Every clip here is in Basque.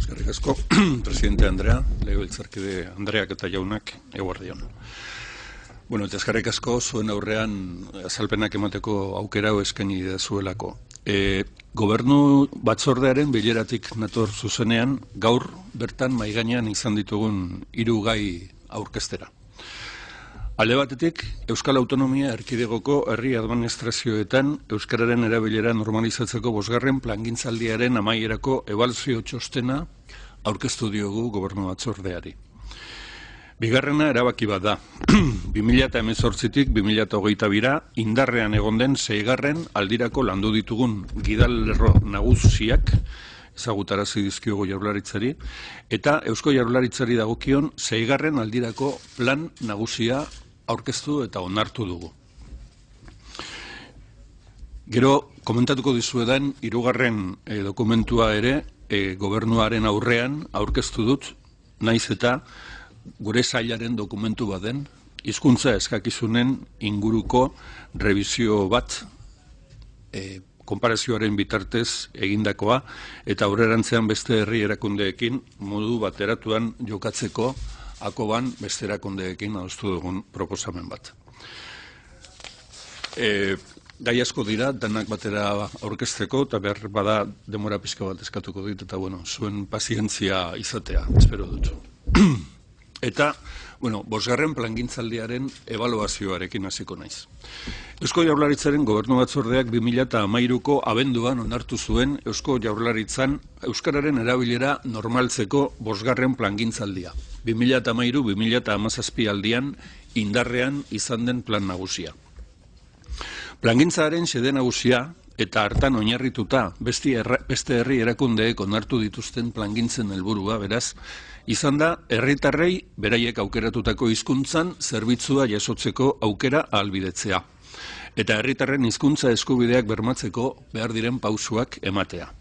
Eskerrik asko, presidente Andrea, legebiltzarkide Andreak eta jaunak, eguerdion. Bueno, eta eskerrik asko, zuen aurrean azalpenak emateko aukera eskaini zuelako. Gobernu batzordearen bileratik nator zuzenean, gaur bertan maigainean izan ditugun 3 gai aurkeztera. Alde batetik, Euskal Autonomia Erkidegoko herri administrazioetan euskararen erabilera normalizatzeko 5. plangintzaldiaren amaierako ebaluazio txostena aurkeztu diogu gobernu batzordeari. Bigarrena erabaki bat da. 2018tik 2022ra indarrean egon den 6. aldirako landu ditugun gidalerro nagusiak ezagutarazi dizkiogu Jaurlaritzari, eta Eusko Jaurlaritzari dagokion 6. aldirako plan nagusia aurkeztu eta onartu dugu. Gero, komentatuko dizuedan, 3. dokumentua ere gobernuaren aurrean aurkeztu dut, naiz eta gure sailaren dokumentu baden, hizkuntza eskakizunen inguruko revisio bat konparazioaren bitartez egindakoa, eta aurrerantzean beste herri erakundeekin modu bateratuan jokatzeko akoban beste erakundeekin adostu dugun proposamen bat. Gai asko dira, danak batera aurkezteko, eta behar bada demora pixka bat eskatuko dit, eta zuen pazientzia izatea, espero dut. Eta, 5. plangintzaldiaren ebaluazioarekin hasiko naiz. Eusko Jaurlaritzaren gobernu batzordeak 2013ko abenduan onartu zuen Eusko Jaurlaritzan euskararen erabilera normaltzeko 5. plangintzaldia. 2013-2017 aldian indarrean izan den plan nagusia. Plangintzaren xede nagusia eta hartan oinarrituta beste herri erakundeek onartu dituzten plangintzen helburua, beraz, izan da herritarrei beraiek aukeratutako hizkuntzan zerbitzua jasotzeko aukera ahalbidetzea, eta herritarren hizkuntza eskubideak bermatzeko behar diren pausuak ematea.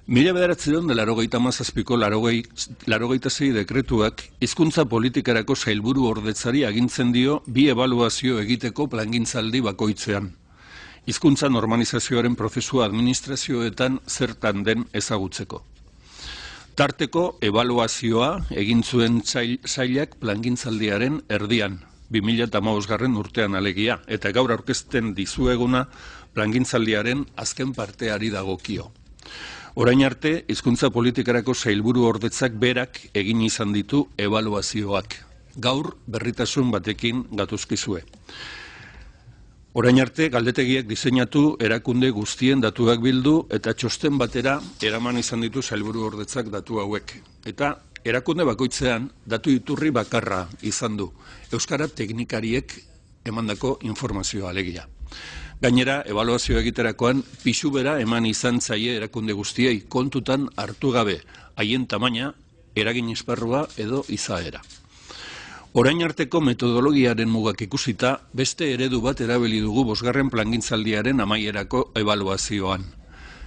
1997ko 86 dekretuak hizkuntza politikarako sailburu ordetzari agintzen dio 2 ebaluazio egiteko plangintzaldi bakoitzean. Hizkuntza normalizazioaren prozesua administrazioetan zertan den ezagutzeko. Tarteko ebaluazioa egin zuen sailak plangintzaldiaren erdian, 2015 urtean alegia, eta gaur aurkezten dizueguna plangintzaldiaren azken parteari dagokio. Orain arte, hizkuntza politikarako sailburu ordetzak berak egin izan ditu ebaluazioak. Gaur berritasun batekin gatuzkizue. Orain arte, galdetegiak diseinatu erakunde guztien datuak bildu eta txosten batera eraman izan ditu sailburu ordetzak datu hauek. Eta erakunde bakoitzean datu iturri bakarra izan du, euskara teknikariek emandako informazioa alegia. Gainera, ebaluazio egiterakoan pisu bera eman izan zaie erakunde guztiei kontutan hartu gabe, haien tamaina, eragin esparrua edo izaera. Orain arteko metodologiaren mugak ikusita, beste eredu bat erabili dugu 5. plangintzaldiaren amaierako ebaluazioan.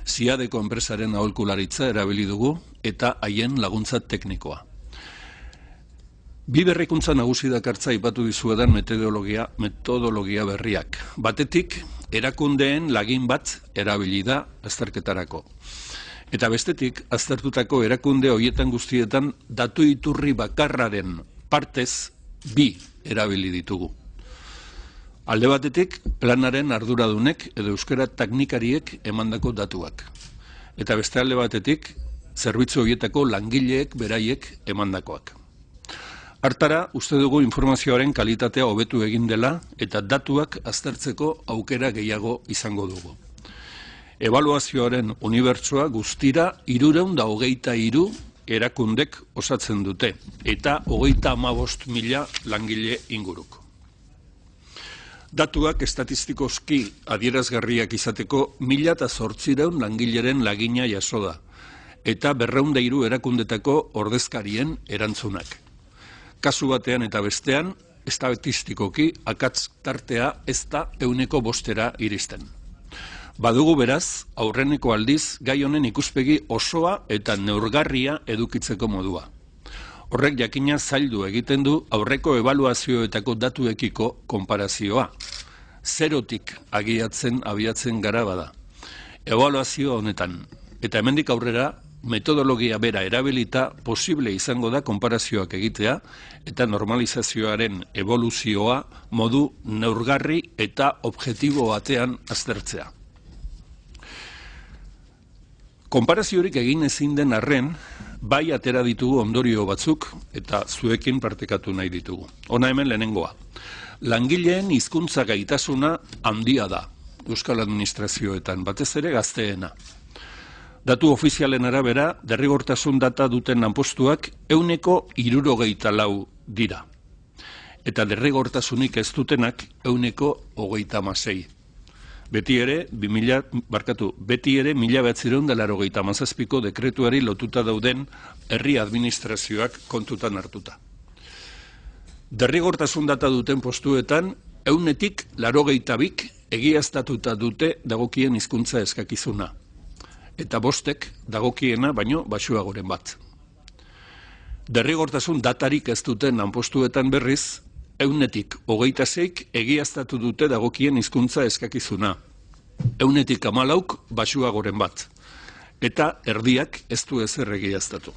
Ziadeko enpresaren aholkularitza erabili dugu eta haien laguntza teknikoa. 2 berrikuntza nagusi dakartza aipatu dizuedan metodologia berriak. Batetik, erakundeen lagin bat erabili da azterketarako. Eta bestetik, aztertutako erakunde horietan guztietan datu iturri bakarraren partez 2 erabili ditugu. Alde batetik, planaren arduradunek edo euskara teknikariek emandako datuak. Eta beste alde batetik, zerbitzu horietako langileek beraiek emandakoak. Hartara, uste dugu informazioaren kalitatea hobetu egin dela eta datuak aztertzeko aukera gehiago izango dugu. Ebaluazioaren unibertsoa guztira 323 erakundek osatzen dute, eta 35.000 langile inguruk. Datuak estatistikoski adierazgarriak izateko 1.800 langileren lagina jaso da, eta 203 erakundetako ordezkarien erantzunak. Kasu batean eta bestean, estatistikoki akats tartea ez da 100% iristen. Badugu beraz, aurreneko aldiz, gai honen ikuspegi osoa eta neurgarria edukitzeko modua. Horrek jakina zaildu egiten du aurreko ebaluazioetako datuekiko konparazioa. Zerotik abiatzen gara bada. Ebaluazio honetan, eta hemendik aurrera metodologia bera erabilita posible izango da konparazioak egitea eta normalizazioaren evoluzioa modu neurgarri eta objektibo batean aztertzea. Konparaziorik egin ezin den arren, bai atera ditugu ondorio batzuk eta zuekin partekatu nahi ditugu. Hona hemen lehenengoa. Langileen hizkuntza gaitasuna handia da Euskal Administrazioetan, batez ere gazteena. Datu ofizialen arabera, derrigortasun data duten lanpostuak 74 dira. Eta derrigortasunik ez dutenak 136. Beti ere 1987ko dekretuari lotuta dauden herri administrazioak kontutan hartuta. Derrigortasun data duten postuetan 182 egiaztatuta dute dagokien hizkuntza eskakizuna. Eta 5 dagokiena baino baxuagoren bat. Derrigortasun datarik ez duten lanpostuetan berriz, 126 egiaztatu dute dagokien hizkuntza eskakizuna. 114 baxuagoren bat. Eta erdiak ez du ezer egiaztatu.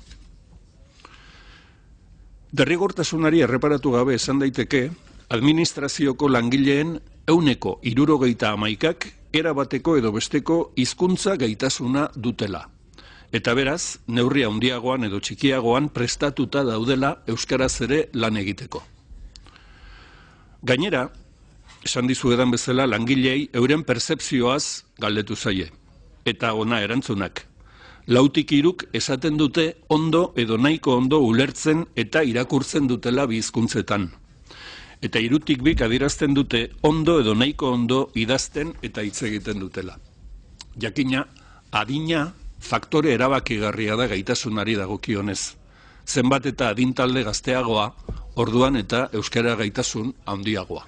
Derrigortasunari erreparatu gabe esan daiteke, administrazioko langileen 171 erabateko edo besteko hizkuntza gaitasuna dutela. Eta beraz, neurri handiagoan edo txikiagoan prestatuta daudela euskaraz ere lan egiteko. Gainera, esan dizuedan bezala langileei euren pertzepzioaz galdetu zaie. Eta ona erantzunak. 2/3 esaten dute ondo edo nahiko ondo ulertzen eta irakurtzen dutela bi hizkuntzetan. Eta 3/2 adierazten dute ondo edo nahiko ondo idazten eta hitz egiten dutela. Jakina, adina faktore erabakigarria da gaitasunari dagokionez. Zenbat eta adintalde gazteagoa, orduan eta euskara gaitasun handiagoa.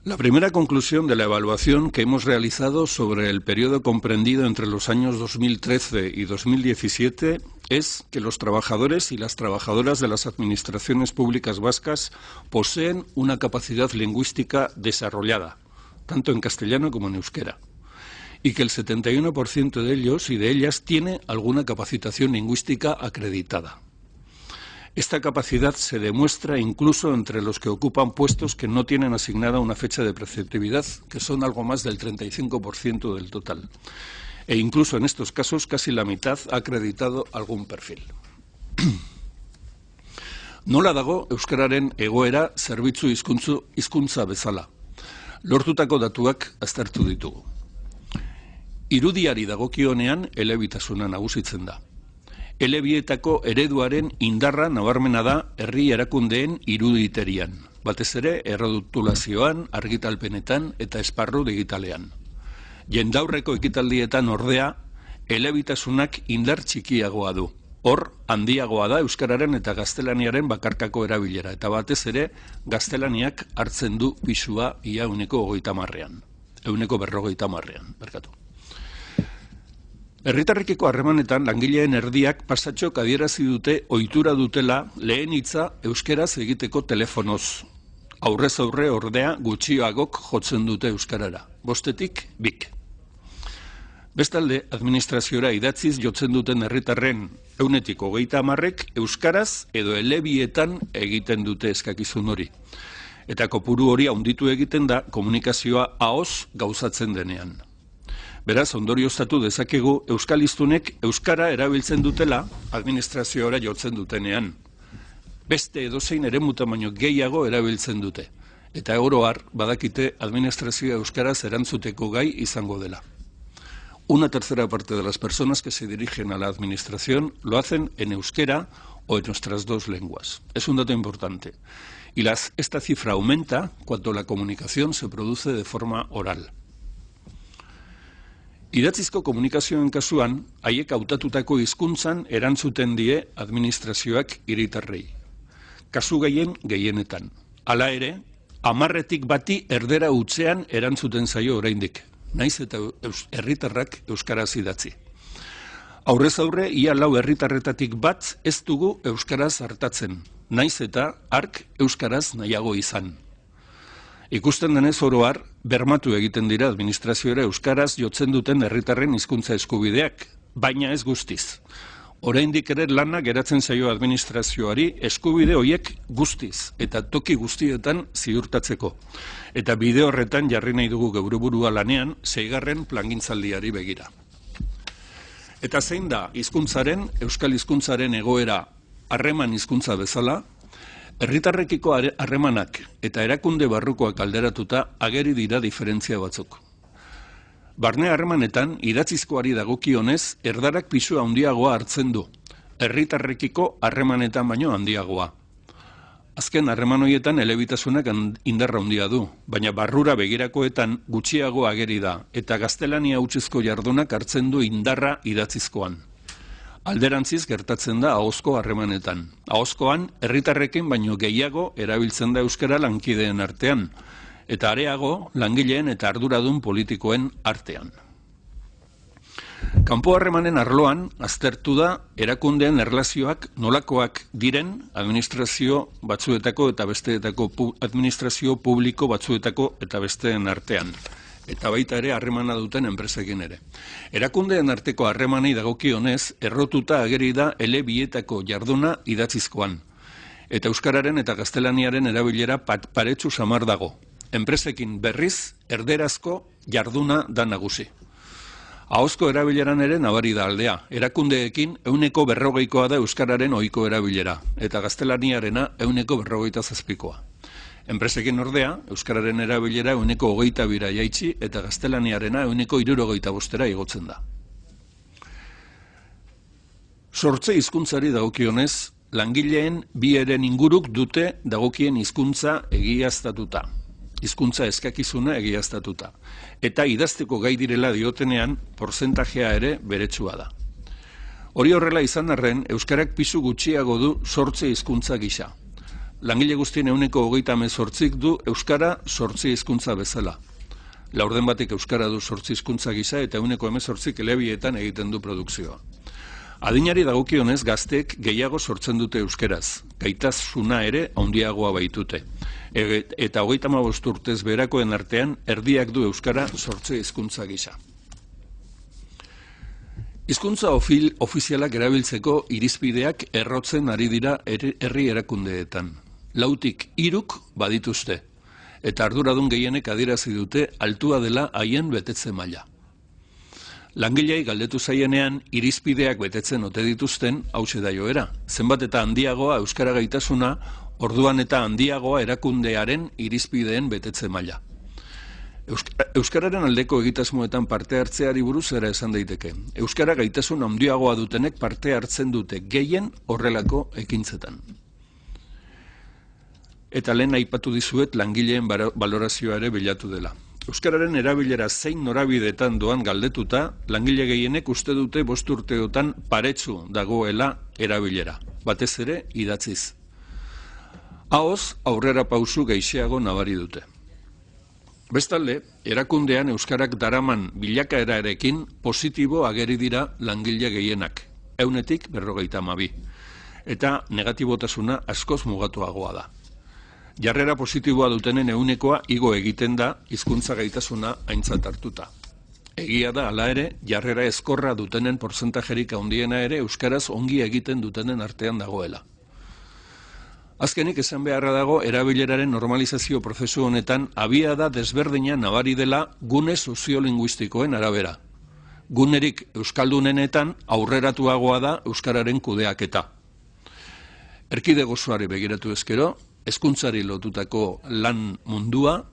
La primera conclusión de la evaluación que hemos realizado sobre el periodo comprendido entre los años 2013 y 2017 es que los trabajadores y las trabajadoras de las administraciones públicas vascas poseen una capacidad lingüística desarrollada, tanto en castellano como en euskera, y que el 71% de ellos y de ellas tiene alguna capacitación lingüística acreditada. Esta capacidad se demuestra incluso entre los que ocupan puestos que no tienen asignada una fecha de preceptividad, que son algo más del 35% del total. E incluso en estos casos casi la mitad ha acreditado algún perfil. Nola dago euskararen egoera zerbitzu hizkuntza bezala. Lortutako datuak aztertu ditugu. Irudiari dagokionean elebitasuna nagusitzen da. Elebietako ereduaren indarra nabarmena da herri erakundeen iruditerian, batez ere errotulazioan, argitalpenetan eta esparru digitalean. Jendaurreko ekitaldietan ordea, elebitasunak indar txikiagoa du. Hor, handiagoa da euskararen eta gaztelaniaren bakarkako erabilera, eta batez ere gaztelaniak hartzen du pisua ia 130-ean. 150-ean, berkatu. Herritarrekiko harremanetan langileen erdiak pasatxok adierazi dute ohitura dutela lehen hitza euskeraz egiteko telefonoz. Aurrez aurre ordea gutxiagok jotzen dute euskarara. 5-2. Bestalde, administraziora idatziz jotzen duten herritarren 130 euskaraz edo elebietan egiten dute eskakizun hori. Eta kopuru hori handitu egiten da komunikazioa ahoz gauzatzen denean. Beraz, ondorioztatu dezakegu euskaliztunek euskara erabiltzen dutela administrazioara jotzen dutenean. Beste edozein eremutan baino gehiago erabiltzen dute. Eta oro har, badakite administrazioa euskaraz erantzuteko gai izango dela. Una tercera parte de las personas que se dirigen a la administración lo hacen en euskera o en nuestras dos lenguas. Es un dato importante. Y esta cifra aumenta cuando la comunicación se produce de forma oral. Idatzizko komunikazioen kasuan, haiek hautatutako hizkuntzan erantzuten die administrazioak hiritarrei. Kasu gehienetan. Hala ere, 10 bati erdera hutsean erantzuten zaio oraindik, naiz eta herritarrak euskaraz idatzi. Aurrez aurre, ia 4 herritarretatik bat ez dugu euskaraz hartatzen, naiz eta hark euskaraz nahiago izan. Ikusten denez oro har, bermatu egiten dira administrazioera euskaraz jotzen duten herritarren hizkuntza eskubideak, baina ez guztiz. Oraindik ere lana geratzen zaio administrazioari eskubide horiek guztiz eta toki guztietan ziurtatzeko. Eta bide horretan jarri nahi dugu geure burua lanean 6. plangintzaldiari begira. Eta zein da hizkuntzaren, euskal hizkuntzaren egoera harreman hizkuntza bezala, herritarrekiko harremanak eta erakunde barrukoak alderatuta ageri dira diferentzia batzuk. Barne harremanetan, idatzizkoari dagokionez, erdarak pisu handiagoa hartzen du, herritarrekiko harremanetan baino handiagoa. Azken harreman horietan elebitasunak indarra handia du, baina barrura begirakoetan gutxiago ageri da, eta gaztelania hutsezko jardunak hartzen du indarra idatzizkoan. Alderantziz gertatzen da ahozko harremanetan. Ahozkoan, herritarrekin baino gehiago erabiltzen da euskara lankideen artean, eta areago langileen eta arduradun politikoen artean. Kanpo harremanen arloan aztertu da erakundeen erlazioak nolakoak diren administrazio batzuetako eta besteetako administrazio publiko batzuetako eta besteen artean. Eta baita ere harremana duten enpresekin ere. Erakundeen arteko harremanei dagokionez, errotuta ageri da elebietako jarduna idatzizkoan. Eta euskararen eta gaztelaniaren erabilera paretsu samar dago. Enpresekin berriz, erderazko jarduna da nagusi. Ahozko erabileran ere nabari da aldea. Erakundeekin 140koa da euskararen ohiko erabilera, eta gaztelaniarena 147koa. Enpresekin ordea, euskararen erabilera 122 jaitsi eta gaztelaniarena 165 igotzen da. Sortze hizkuntzari dagokionez, langileen bi eren inguruk dute dagokien hizkuntza egiaztatuta. Hizkuntza eskakizuna egiaztatuta. Eta idazteko gai direla diotenean, porzentajea ere beretsua da. Hori horrela izan arren, euskarak pisu gutxiago du sortze hizkuntza gisa. Langile guztien 138 du euskara sortze hizkuntza bezala. Laurden batek euskara du sortze hizkuntza gisa eta 118 elebietan egiten du produkzioa. Adinari dagokionez gazteek gehiago sortzen dute euskeraz, gaitasuna ere handiagoa baitute. Eta 35 urtez beherakoen artean erdiak du euskara sortze hizkuntza gisa. Hizkuntza ofizialak erabiltzeko irizpideak errotzen ari dira herri erakundeetan. 4 badituzte, eta arduradun gehienek adierazi dute altua dela haien betetze maila. Langilei galdetu zaienean irizpideak betetzen ote dituzten hauxe da joera. Zenbat eta handiagoa euskara gaitasuna, orduan eta handiagoa erakundearen irizpideen betetze maila. Euskararen aldeko egitasmoetan parte hartzeari buruz era esan daiteke. Euskara gaitasun handiagoa dutenek parte hartzen dute gehien horrelako ekintzetan. Eta lehen aipatu dizuet langileen balorazioa ere bilatu dela. Euskararen erabilera zein norabideetan doan galdetuta, langile gehienek uste dute 5 urteotan paretsu dagoela erabilera, batez ere idatziz. Ahoz, aurrera pausu gehixeago nabari dute. Bestalde, erakundean euskarak daraman bilakaerarekin positibo ageri dira langile gehienak, 100tik 52, eta negatibotasuna askoz mugatuagoa da. Jarrera positiboa dutenen 100koa igo egiten da hizkuntza gaitasuna aintzat hartuta. Egia da, hala ere, jarrera ezkorra dutenen portzentajerik handiena ere euskaraz ongi egiten dutenen artean dagoela. Azkenik esan beharra dago, erabileraren normalizazio prozesu honetan abiada desberdina nabari dela gune soziolinguistikoen arabera. Gunerik euskaldunenetan aurreratuagoa da euskararen kudeaketa. Erkidego osoari begiratu ezkero, hezkuntzari lotutako lan mundua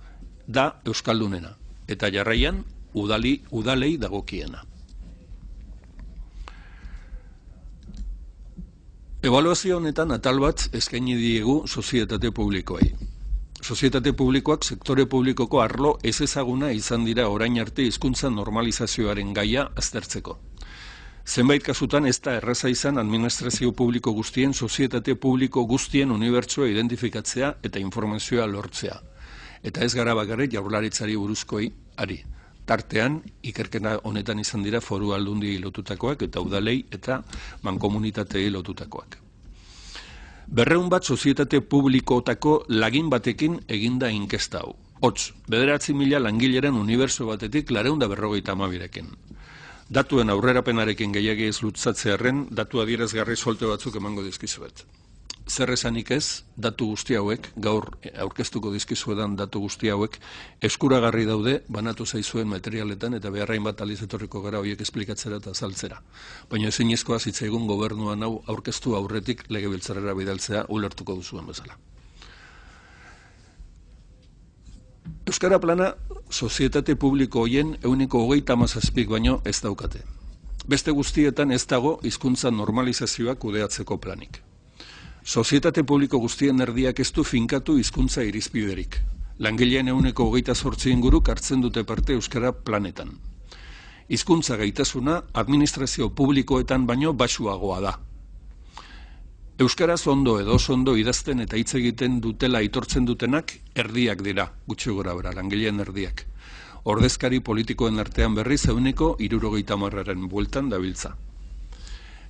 da euskaldunena, eta jarraian udalei dagokiena. Ebaluazio honetan atal bat eskaini diegu sozietate publikoei. Sozietate publikoak sektore publikoko arlo ezezaguna izan dira orain arte hizkuntza normalizazioaren gaia aztertzeko. Zenbait kasutan ez da erraza izan administrazio publiko guztien, sozietate publiko guztien unibertsoa identifikatzea eta informazioa lortzea. Eta ez gara bakarrik jaurlaritzari buruzkoi ari. Tartean, ikerketa honetan izan dira foru aldundiei lotutakoak eta udalei eta mankomunitatei lotutakoak. 200 bat sozietate publikootako lagin batekin eginda inkesta hau. Hots, 9.000 langileren uniberso batetik 452rekin. Datuen aurrerapenarekin gehiagi ez lutzatzearren, datu adierazgarri solte batzuk emango dizkizuet. Zer esanik ez, datu guzti hauek, gaur aurkeztuko dizkizuedan datu guzti hauek, eskuragarri daude banatu zaizuen materialetan eta beharrain bat aliz etorriko gara horiek esplikatzera eta azaltzera. Baina ezinezkoa zitzaigun gobernuan hau aurkeztu aurretik legebiltzarrera bidaltzea ulertuko duzuen bezala. Euskara plana, sozietate publiko hoien 27% baino ez daukate. Beste guztietan ez dago hizkuntza normalizazioa kudeatzeko planik. Sozietate publiko guztien erdiak ez du finkatu hizkuntza irizpiderik. Langileen 28% inguruk hartzen dute parte euskara planetan. Hizkuntza gaitasuna administrazio publikoetan baino baxuagoa da. Euskaraz ondo edo ondo idazten eta hitz egiten dutela aitortzen dutenak erdiak dira, gutxi gorabehera, langileen erdiak. Ordezkari politikoen artean berriz 70% bueltan dabiltza.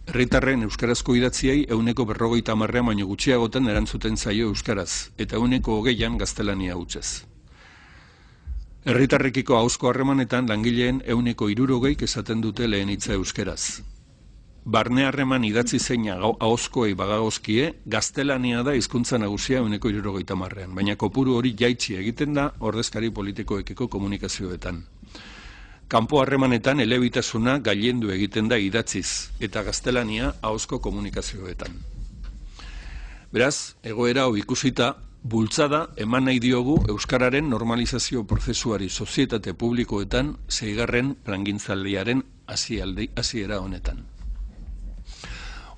Herritarren euskarazko idatziei 50% baino gutxiagotan erantzuten zaio euskaraz, eta 20% gaztelania hutsez. Herritarrekiko ahozko harremanetan langileen 60% esaten dute lehen hitza euskaraz. Barne harreman idatzi zeina ahozkoei bagagozkie, gaztelania da hizkuntza nagusia 60%, baina kopuru hori jaitsi egiten da ordezkari politikoekiko komunikazioetan. Kanpo harremanetan elebitasuna gailendu egiten da idatziz, eta gaztelania ahozko komunikazioetan. Beraz, egoera hau ikusita, bultzada eman nahi diogu euskararen normalizazio prozesuari sozietate publikoetan 6. plangintzaldiaren hasiera honetan.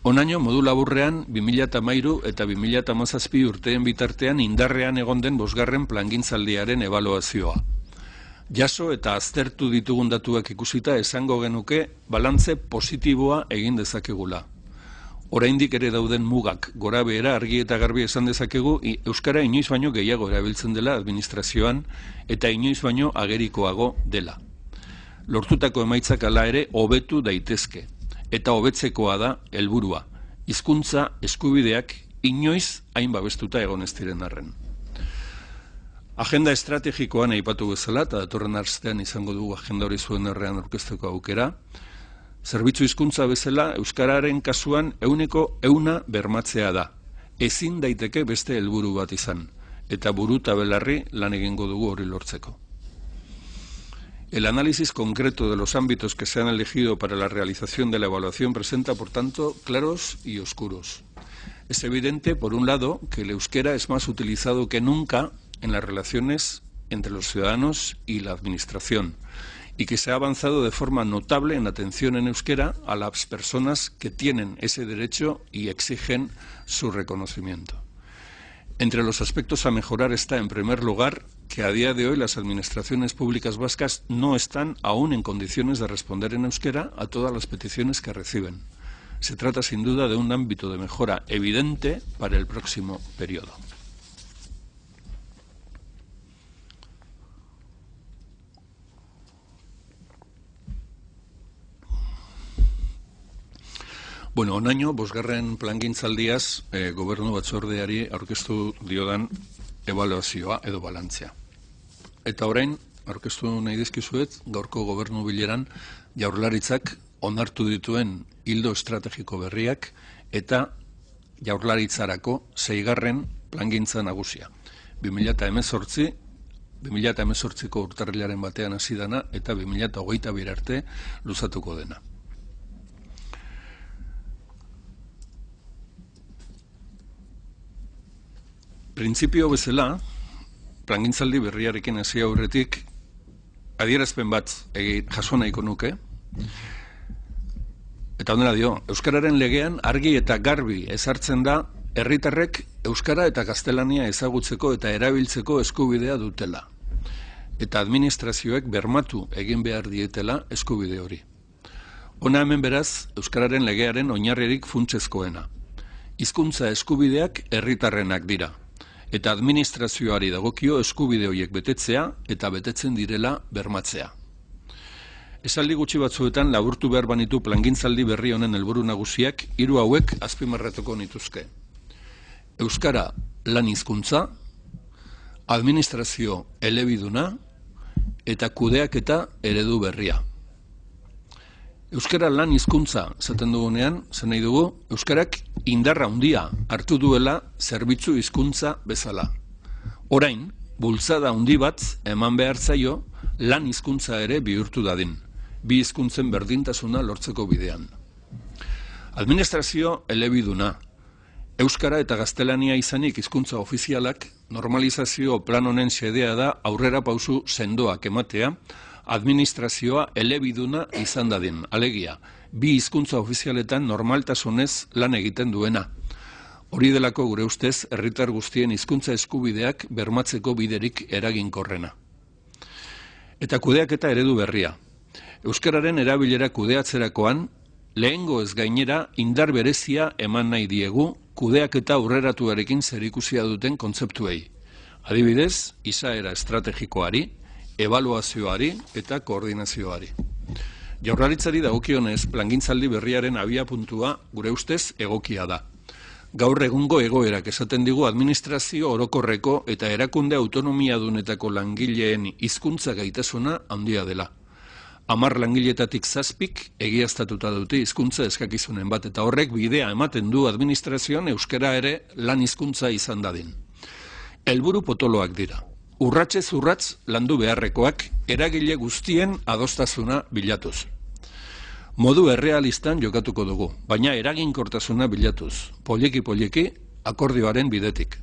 Onaino modu laburrean 2013 eta 2017 urteen bitartean indarrean egon den 5. plangintzaldiaren ebaluazioa. Jaso eta aztertu ditugun datuak ikusita esango genuke balantze positiboa egin dezakegula. Oraindik ere dauden mugak gora behera argi eta garbi esan dezakegu euskara inoiz baino gehiago erabiltzen dela administrazioan eta inoiz baino agerikoago dela. Lortutako emaitzak hala ere hobetu daitezke. Eta hobetzekoa da helburua. Hizkuntza eskubideak inoiz hain babestuta egon ez diren arren. Agenda estrategikoan aipatu bezala, eta datorren astean izango dugu agenda hori zuen errean aurkezteko aukera, zerbitzu hizkuntza bezala euskararen kasuan 100% bermatzea da. Ezin daiteke beste helburu bat izan, eta buru eta belarri lan egingo dugu hori lortzeko. El análisis concreto de los ámbitos que se han elegido para la realización de la evaluación presenta, por tanto, claros y oscuros. Es evidente, por un lado, que el euskera es más utilizado que nunca en las relaciones entre los ciudadanos y la administración, y que se ha avanzado de forma notable en atención en euskera a las personas que tienen ese derecho y exigen su reconocimiento. Entre los aspectos a mejorar está, en primer lugar, que a día de hoy las administraciones públicas vascas no están aún en condiciones de responder en euskera a todas las peticiones que reciben. Se trata sin duda de un ámbito de mejora evidente para el próximo periodo. Bueno, onaino, 5. plangintzaldiaz gobernu batzordeari aurkeztu diodan ebaluazioa edo balantzea. Eta orain, aurkeztu nahi dizkizuet, gaurko gobernu bileran Jaurlaritzak onartu dituen ildo estrategiko berriak eta Jaurlaritzarako 6. plangintza nagusia. 2018ko urtarrilaren batean hasi dana eta 2022 arte luzatuko dena. Printzipio bezala, plangintzaldi berriarekin hasi aurretik, adierazpen bat jaso nahiko nuke, eta honela dio, euskararen legean argi eta garbi ezartzen da herritarrek euskara eta gaztelania ezagutzeko eta erabiltzeko eskubidea dutela, eta administrazioek bermatu egin behar dietela eskubide hori. Hona hemen beraz, euskararen legearen oinarririk funtsezkoena. Hizkuntza eskubideak herritarrenak dira. Eta administrazioari dagokio eskubide horiek betetzea eta betetzen direla bermatzea. Esaldi gutxi batzuetan laburtu behar banitu plangintzaldi berri honen helburu nagusiak 3 hauek azpimarratuko nituzke. Euskara lan hizkuntza, administrazio elebiduna eta kudeaketa eredu berria. Euskara lan hizkuntza esaten dugunean, zen nahi dugu, euskarak indarra handia hartu duela zerbitzu hizkuntza bezala. Orain, bultzada handi bat eman behar zaio lan hizkuntza ere bihurtu dadin, bi hizkuntzen berdintasuna lortzeko bidean. Administrazio elebiduna, euskara eta gaztelania izanik hizkuntza ofizialak, normalizazio plan honen xedea da aurrera pausu sendoak ematea, administrazioa elebiduna izan dadin, alegia, bi hizkuntza ofizialetan normaltasunez lan egiten duena. Hori delako gure ustez, herritar guztien hizkuntza eskubideak bermatzeko biderik eraginkorrena. Eta kudeaketa eredu berria. Euskararen erabilera kudeatzerakoan, lehengo ez gainera indar berezia eman nahi diegu kudeaketa aurreratuarekin zerikusia duten kontzeptuei. Adibidez, izaera estrategikoari, ebaluazioari eta koordinazioari. Jaurlaritzari dagokionez, plangintzaldi berriaren abiapuntua gure ustez egokia da. Gaur egungo egoerak esaten digu administrazio orokorreko eta erakunde autonomiadunetako langileen hizkuntza gaitasuna handia dela. 10 langiletatik 7 egiaztatuta dute hizkuntza eskakizunen bat, eta horrek bidea ematen du administrazioan euskara ere lan hizkuntza izan dadin. Helburu potoloak dira. Urratsez urrats landu beharrekoak eragile guztien adostasuna bilatuz. Modu errealistan jokatuko dugu, baina eraginkortasuna bilatuz, poliki akordioaren bidetik.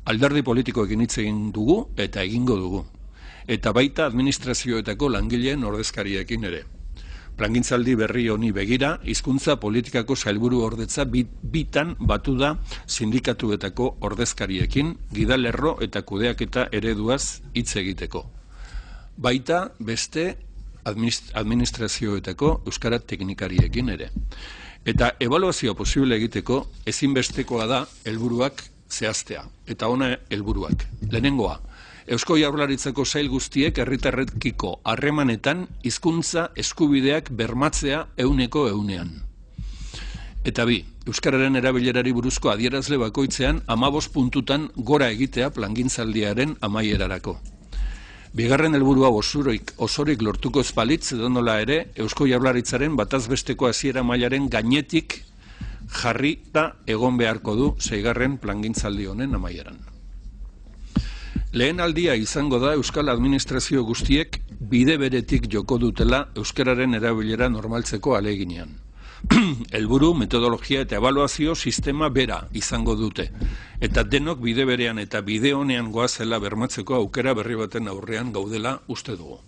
Alderdi politikoekin hitz egin dugu eta egingo dugu, eta baita administrazioetako langileen ordezkariekin ere. Plangintzaldi berri honi begira, hizkuntza politikako sailburu ordetza bitan batu da sindikatuetako ordezkariekin, gidalerro eta kudeaketa ereduaz hitz egiteko. Baita beste administrazioetako euskara teknikariekin ere. Eta ebaluazio posible egiteko ezinbestekoa da helburuak zehaztea. Eta ona helburuak. Lehenengoa, Eusko Jaurlaritzako sail guztiek herritarrekiko harremanetan hizkuntza eskubideak bermatzea 100%. Eta bi, euskararen erabilerari buruzko adierazle bakoitzean 15 puntutan gora egitea plangintzaldiaren amaierarako. Bigarren helburua osorik lortuko ez balitz edonola ere Eusko Jaurlaritzaren batazbesteko hasiera mailaren gainetik jarrita egon beharko du 6. plangintzaldi honen amaieran. Lehen aldia izango da euskal administrazio guztiek bide beretik joko dutela euskararen erabilera normaltzeko ahaleginean. Helburu, metodologia eta ebaluazio sistema bera izango dute, eta denok bide berean eta bide honean goazela bermatzeko aukera berri baten aurrean gaudela uste dugu.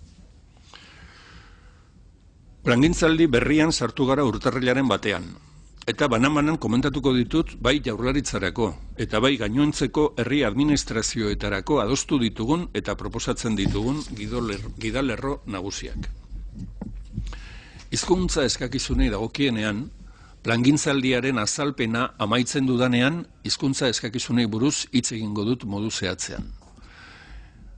Plangintzaldi berrian sartu gara urtarrilaren batean, eta banan komentatuko ditut bai Jaurlaritzarako eta bai gainontzeko herri administrazioetarako adostu ditugun eta proposatzen ditugun gidalerro nagusiak. Hizkuntza eskakizunei dagokienean, plangintzaldiaren azalpena amaitzen dudanean, hizkuntza eskakizunei buruz hitz egingo dut modu zehatzean.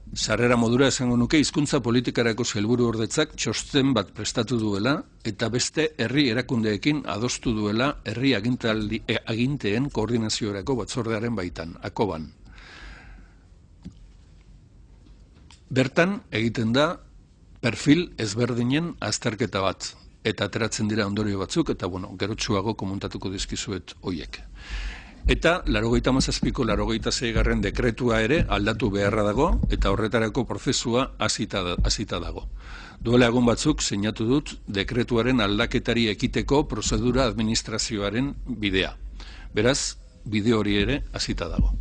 Sarrera modura esango nuke hizkuntza politikarako sailburu ordetzak txosten bat prestatu duela eta beste herri erakundeekin adostu duela herri aginteen koordinaziorako batzordearen baitan, AKOBAN. Bertan egiten da perfil ezberdinen azterketa bat, eta ateratzen dira ondorio batzuk, eta gerotsuago komentatuko dizkizuet hoiek. Eta 97ko 96. dekretua ere aldatu beharra dago, eta horretarako prozesua hasita dago. Duela egun batzuk sinatu dut dekretuaren aldaketari ekiteko prozedura administrazioaren bidea. Beraz, bide hori ere hasita dago.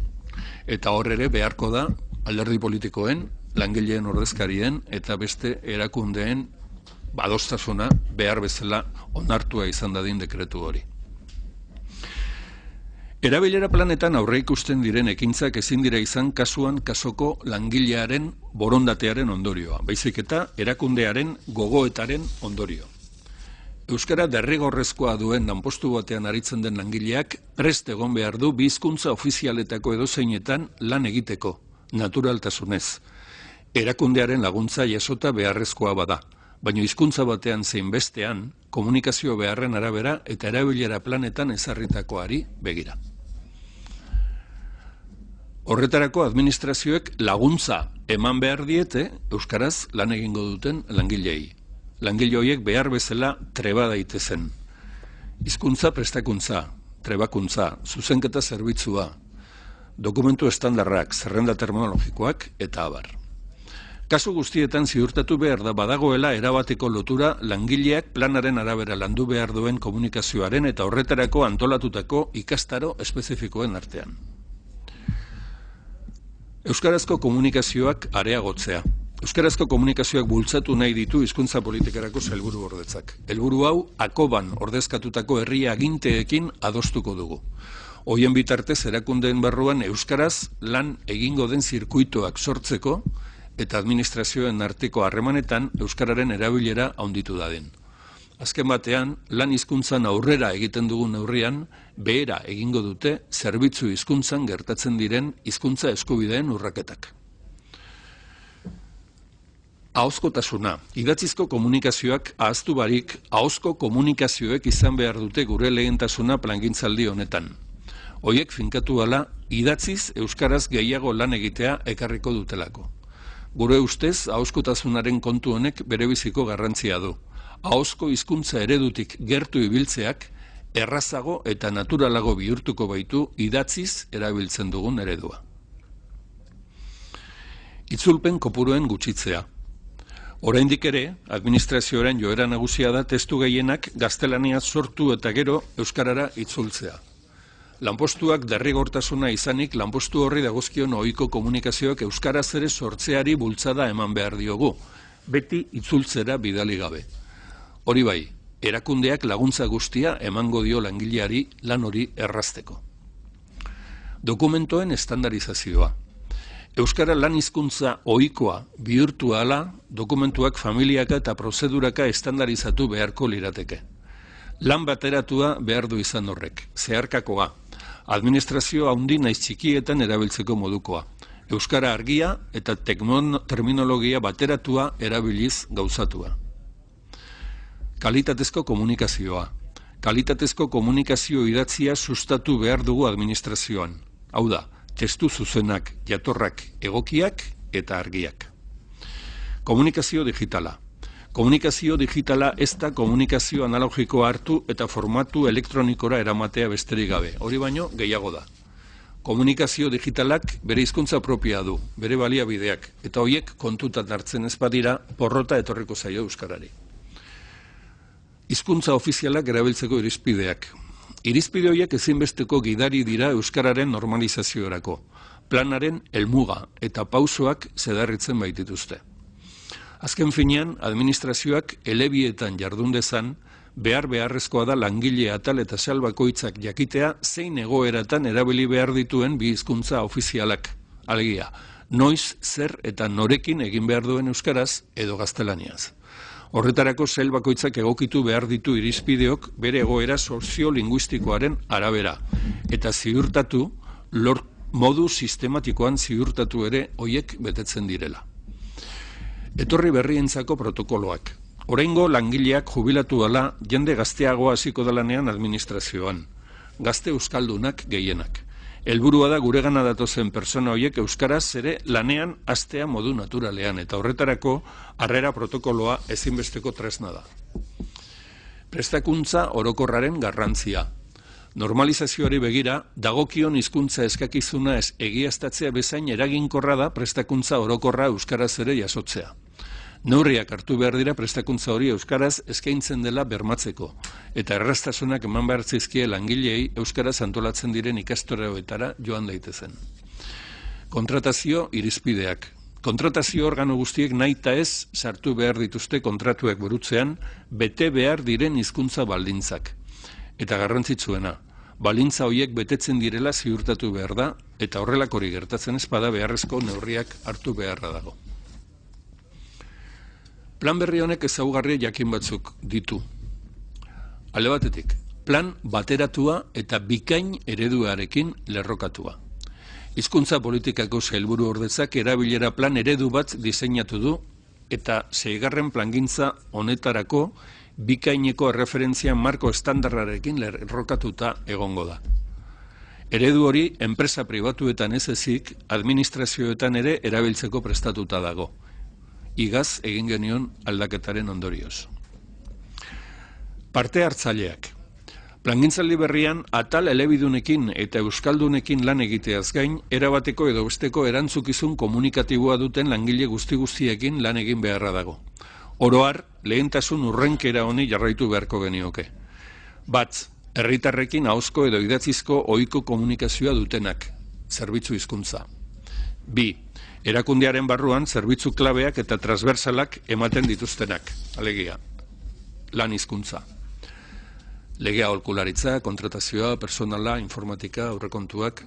Eta hor ere beharko da alderdi politikoen, langileen ordezkarien eta beste erakundeen adostasuna behar bezala onartua izan dadin dekretu hori. Erabilera planetan aurreikusten diren ekintzak ezin dira izan kasuan kasoko langilearen borondatearen ondorioa, baizik eta erakundearen gogoetaren ondorio. Euskara derrigorrezkoa duen lanpostu batean aritzen den langileak prest egon behar du bi hizkuntza ofizialetako edozeinetan lan egiteko, naturaltasunez. Erakundearen laguntza jasota beharrezkoa bada, baina hizkuntza batean zein bestean, komunikazio beharren arabera eta erabilera planetan ezarritakoari begira. Horretarako administrazioek laguntza eman behar diete euskaraz lan egingo duten langilei. Langile horiek behar bezala treba daitezen. Hizkuntza prestakuntza, trebakuntza, zuzenketa zerbitzua, dokumentu estandarrak, zerrenda terminologikoak eta abar. Kasu guztietan ziurtatu behar da badagoela erabateko lotura langileak planaren arabera landu behar duen komunikazioaren eta horretarako antolatutako ikastaro espezifikoen artean. Euskarazko komunikazioak areagotzea. Euskarazko komunikazioak bultzatu nahi ditu hizkuntza politikarako sailburu ordetzak. Helburu hau Akoban ordezkatutako herri aginteekin adostuko dugu. Hoien bitartez erakundeen barruan euskaraz lan egingo den zirkuitoak sortzeko eta administrazioen arteko harremanetan euskararen erabilera handitu dadin. Azken batean, lan hizkuntzan aurrera egiten dugun neurrian, behera egingo dute zerbitzu hizkuntzan gertatzen diren hizkuntza eskubideen urraketak. Ahozkotasuna. Idatzizko komunikazioak ahaztu barik, ahozko komunikazioek izan behar dute gure lehentasuna plangintzaldi honetan. Hoiek finkatu hala, idatziz euskaraz gehiago lan egitea ekarriko dutelako. Gure ustez, ahozkotasunaren kontu honek berebiziko garrantzia du. Ahozko hizkuntza eredutik gertu ibiltzeak errazago eta naturalago bihurtuko baitu idatziz erabiltzen dugun eredua. Itzulpen kopuruen gutxitzea. Oraindik ere, administrazioaren joera nagusia da testu gehienak gaztelaniaz sortu eta gero euskarara itzultzea. Lanpostuak derrigortasuna izanik lanpostu horri dagozkion ohiko komunikazioak euskaraz ere sortzeari bultzada eman behar diogu, beti itzultzera bidali gabe. Hori bai, erakundeak laguntza guztia emango dio langileari lan hori errazteko. Dokumentoen estandarizazioa. Euskara lan hizkuntza ohikoa bihurtu ahala, dokumentuak familiaka eta prozeduraka estandarizatu beharko lirateke. Lan bateratua behar du izan horrek, zeharkakoa, administrazio handi naiz txikietan erabiltzeko modukoa. Euskara argia eta terminologia bateratua erabiliz gauzatua. Kalitatezko komunikazioa. Kalitatezko komunikazio idatzia sustatu behar dugu administrazioan. Hau da, testu zuzenak, jatorrak, egokiak eta argiak. Komunikazio digitala. Komunikazio digitala ez da komunikazio analogikoa hartu eta formatu elektronikora eramatea besterik gabe. Hori baino gehiago da. Komunikazio digitalak bere hizkuntza propioa du, bere baliabideak, eta horiek kontutan hartzen ez badira porrota etorriko zaio euskarari. Hizkuntza ofizialak erabiltzeko irizpideak. Irizpide horiek ezinbesteko gidari dira euskararen normalizaziorako. Planaren helmuga eta pausoak zedarritzen baitituzte. Azken finean, administrazioak elebietan jardun dezan, beharrezkoa da langile atal eta salbakoitzak jakitea zein egoeratan erabili behar dituen bi hizkuntza ofizialak. Alegia, noiz, zer eta norekin egin behar duen euskaraz edo gaztelaniaz. Horretarako sail bakoitzak egokitu behar ditu irizpideok bere egoera soziolinguistikoaren arabera, eta ziurtatu, modu sistematikoan ziurtatu ere hoiek betetzen direla. Etorri berrientzako protokoloak. Oraingo langileak jubilatu dela jende gazteagoa hasiko da lanean administrazioan. Gazte euskaldunak gehienak. Helburua da guregana datozen pertsona horiek euskaraz ere lanean hastea modu naturalean eta horretarako harrera protokoloa ezinbesteko tresna da. Prestakuntza orokorraren garrantzia. Normalizazioari begira, dagokion hizkuntza eskakizuna ez egiaztatzea bezain eraginkorra da prestakuntza orokorra euskaraz ere jasotzea. Neurriak hartu behar dira prestakuntza hori euskaraz eskaintzen dela bermatzeko, eta erraztasunak eman behar zaizkie langileei euskaraz antolatzen diren ikastoreoetara joan daitezen. Kontratazio irizpideak. Kontratazio organo guztiek nahita ez sartu behar dituzte kontratuek burutzean bete behar diren hizkuntza baldintzak. Eta garrantzitsuena, baldintza horiek betetzen direla ziurtatu behar da, eta horrelakori gertatzen ez bada beharrezko neurriak hartu beharra dago. Plan berri honek ezaugarri jakin batzuk ditu. Alde batetik, plan bateratua eta bikain ereduarekin lerrokatua. Hizkuntza politikako sailburu ordetzak erabilera plan eredu bat diseinatu du eta 6. plangintza honetarako bikaineko erreferentzia marko estandarrarekin lerrokatuta egongo da. Eredu hori enpresa pribatuetan ez ezik, administrazioetan ere erabiltzeko prestatuta dago. Igaz egin genion aldaketaren ondorioz. Parte hartzaileak. Plangintzaldi berrian atal elebidunekin eta euskaldunekin lan egiteaz gain, erabateko edo besteko erantzukizun komunikatiboa duten langile guztiekin lan egin beharra dago. Oro har, lehentasun urrenkera honi jarraitu beharko genioke. Bat, herritarrekin ahozko edo idatzizko ohiko komunikazioa dutenak, zerbitzu hizkuntza. Bi, erakundearen barruan zerbitzu klabeak eta transversalak ematen dituztenak, alegia, lan hizkuntza. Legea aholkularitza, kontratazioa, personala, informatika, aurrekontuak.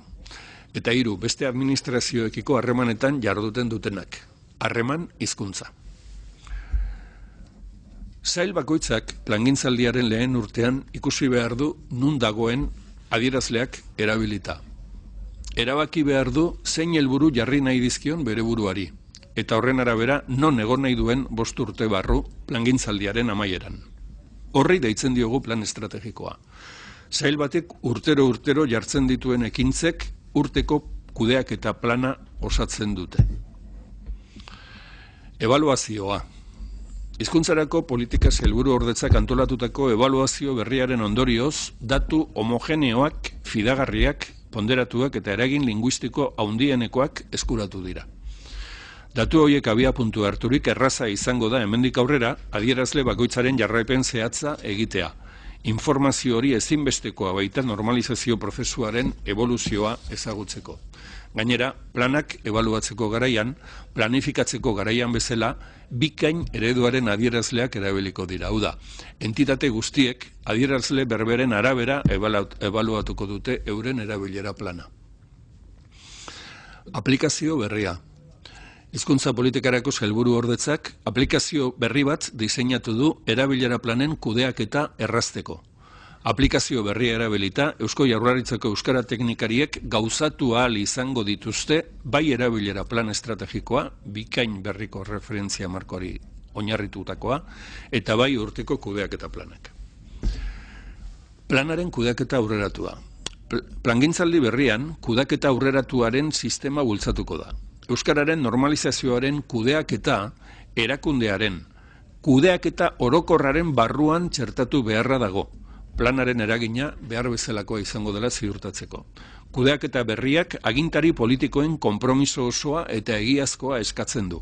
Eta 3, beste administrazioekiko harremanetan jarduten dutenak. Harreman hizkuntza. Sail bakoitzak plangintzaldiaren lehen urtean ikusi behar du nun dagoen adierazleak erabilita. Erabaki behar du zein helburu jarri nahi dizkion bere buruari. Eta horren arabera non egon nahi duen 5 urte barru plangintzaldiaren amaieran. Horri deitzen diogu plan estrategikoa. Sail batek urtero jartzen dituen ekintzek urteko kudeaketa plana osatzen dute. Ebaluazioa. Hizkuntzarako politika sailburu ordetzak antolatutako ebaluazio berriaren ondorioz, datu homogeneoak, fidagarriak, ponderatuak eta eragin linguistiko handienekoak eskuratu dira. Datu horiek abiapuntu harturik erraza izango da hemendik aurrera adierazle bakoitzaren jarraipen zehatza egitea. Informazio hori ezinbestekoa baita normalizazio prozesuaren eboluzioa ezagutzeko. Gainera, planak ebaluatzeko garaian, planifikatzeko garaian bezala, bikain ereduaren adierazleak erabiliko dira. Hau da, entitate guztiek adierazle berberen arabera ebaluatuko dute euren erabilera plana. Aplikazio berria. Hizkuntza politikarako sailburu ordetzak aplikazio berri bat diseinatu du erabilera planen kudeaketa errazteko. Aplikazio berria erabilita, Eusko Jaurlaritzako euskara teknikariek gauzatu ahal izango dituzte bai erabilera plan estrategikoa, bikain berriko referentzia markoari oinarritutakoa, eta bai urteko kudeaketa planak. Planaren kudeaketa aurreratua. Plangintzaldi berrian, kudeaketa aurreratuaren sistema bultzatuko da. Euskararen normalizazioaren kudeaketa erakundearen, kudeaketa orokorraren barruan txertatu beharra dago. Planaren eragina behar bezalakoa izango dela ziurtatzeko. Kudeaketa berriak agintari politikoen konpromiso osoa eta egiazkoa eskatzen du.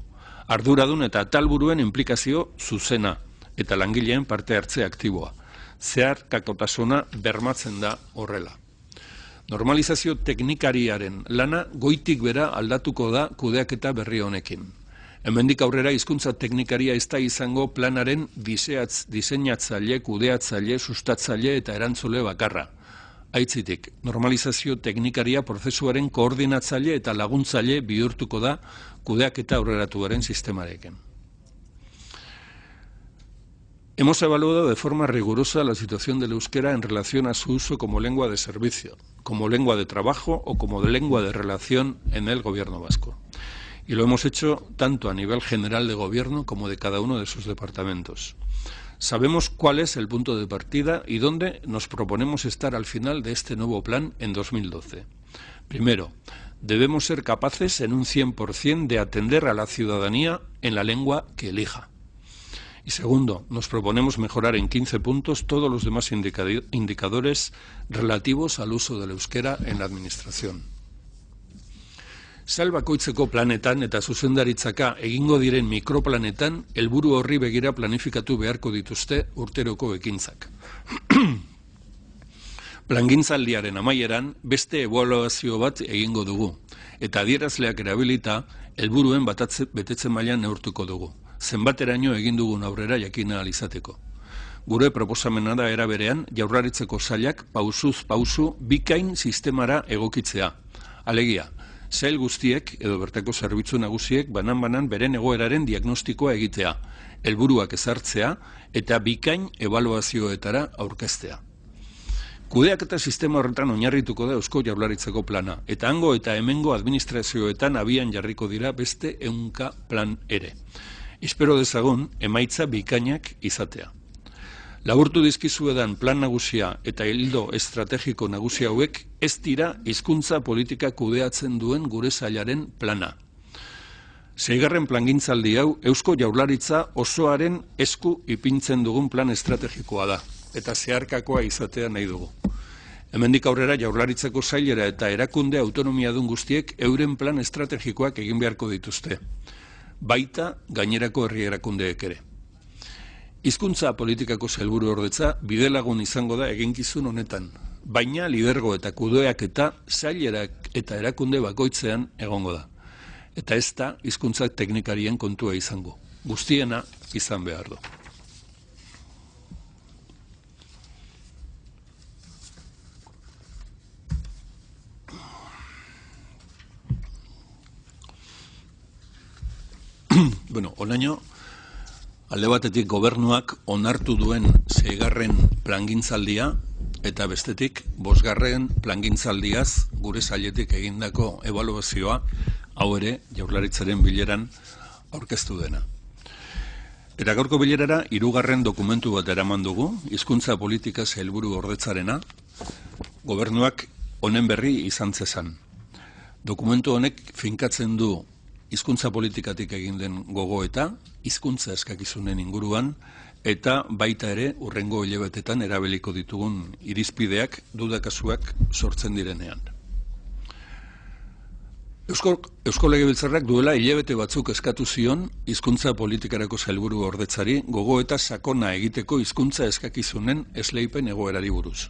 Arduradun eta talburuen inplikazio zuzena eta langileen parte hartze aktiboa. Zeharkakotasuna bermatzen da horrela. Normalizazio teknikariaren lana goitik bera aldatuko da kudeaketa berri honekin. Hemendik aurrera hizkuntza teknikaria ez da izango planaren diseinatzaile, kudeatzaile, sustatzaile eta erantzule bakarra. Aitzitik, normalizazio teknikaria prozesuaren koordinatzaile eta laguntzaile bihurtuko da kudeaketa aurreratuaren sistemarekin. Hemos evaluado de forma rigurosa la situación del euskera en relación a su uso como lengua de servicio, como lengua de trabajo o como lengua de relación en el gobierno vasco. Y lo hemos hecho tanto a nivel general de gobierno como de cada uno de sus departamentos. Sabemos cuál es el punto de partida y dónde nos proponemos estar al final de este nuevo plan en 2012. Primero, debemos ser capaces en un 100% de atender a la ciudadanía en la lengua que elija. Y segundo, nos proponemos mejorar en 15 puntos todos los demás indicadores relativos al uso del euskera en la administración. Sail bakoitzeko planetan eta zuzendaritzaka egingo diren mikroplanetan helburu horri begira planifikatu beharko dituzte urteroko ekintzak. Plangintzaldiaren amaieran beste ebaluazio bat egingo dugu eta adierazleak erabilita helburuen betetze mailan neurtuko dugu. Zenbateraino egin dugun aurrera jakin ahal izateko. Gure proposamena da era berean Jaurlaritzako sailak pausuz pausu bikain sistemara egokitzea. Alegia, sail guztiek edo bertako zerbitzu nagusiek banan-banan beren egoeraren diagnostikoa egitea, helburuak ezartzea eta bikain ebaluazioetara aurkeztea. Kudeaketa sistema horretan oinarrituko da Eusko Jaurlaritzako plana, eta hango eta hemengo administrazioetan abian jarriko dira beste 100 plan ere. Espero dezagun emaitza bikainak izatea. Laburtu dizkizuedan plan nagusia eta ildo estrategiko nagusia hauek ez dira hizkuntza politika kudeatzen duen gure sailaren plana. 6. plangintzaldi hau Eusko Jaurlaritza osoaren esku ipintzen dugun plan estrategikoa da, eta zeharkakoa izatea nahi dugu. Hemendik aurrera Jaurlaritzako sailera eta erakunde autonomiadun guztiek euren plan estrategikoak egin beharko dituzte, baita gainerako herri erakundeek ere. Hizkuntza politikako sailburuordetza bidelagun izango da eginkizun honetan, baina lidergo eta kudeak eta sailerak eta erakunde bakoitzean egongo da. Eta ez da hizkuntza teknikarien kontua izango. Guztiena izan behar du. Bueno, honaino, alde batetik gobernuak onartu duen 6. plangintzaldia eta bestetik 5. plangintzaldiaz gure sailetik egindako ebaluazioa hau ere Jaurlaritzaren bileran aurkeztu dena. Eta gaurko bilerara 3. dokumentu bat eraman dugu, hizkuntza politika sailburu ordetzarena, gobernuak honen berri izan zezan. Dokumentu honek finkatzen du hizkuntza politikatik egin den gogoeta, hizkuntza eskakizunen inguruan, eta baita ere hurrengo hilabetetan erabiliko ditugun irizpideak dudakasuak sortzen direnean. Eusko Legebiltzarrak duela hilabete batzuk eskatu zion hizkuntza politikarako sailburu ordetzari gogoeta sakona egiteko hizkuntza eskakizunen esleipen egoerari buruz.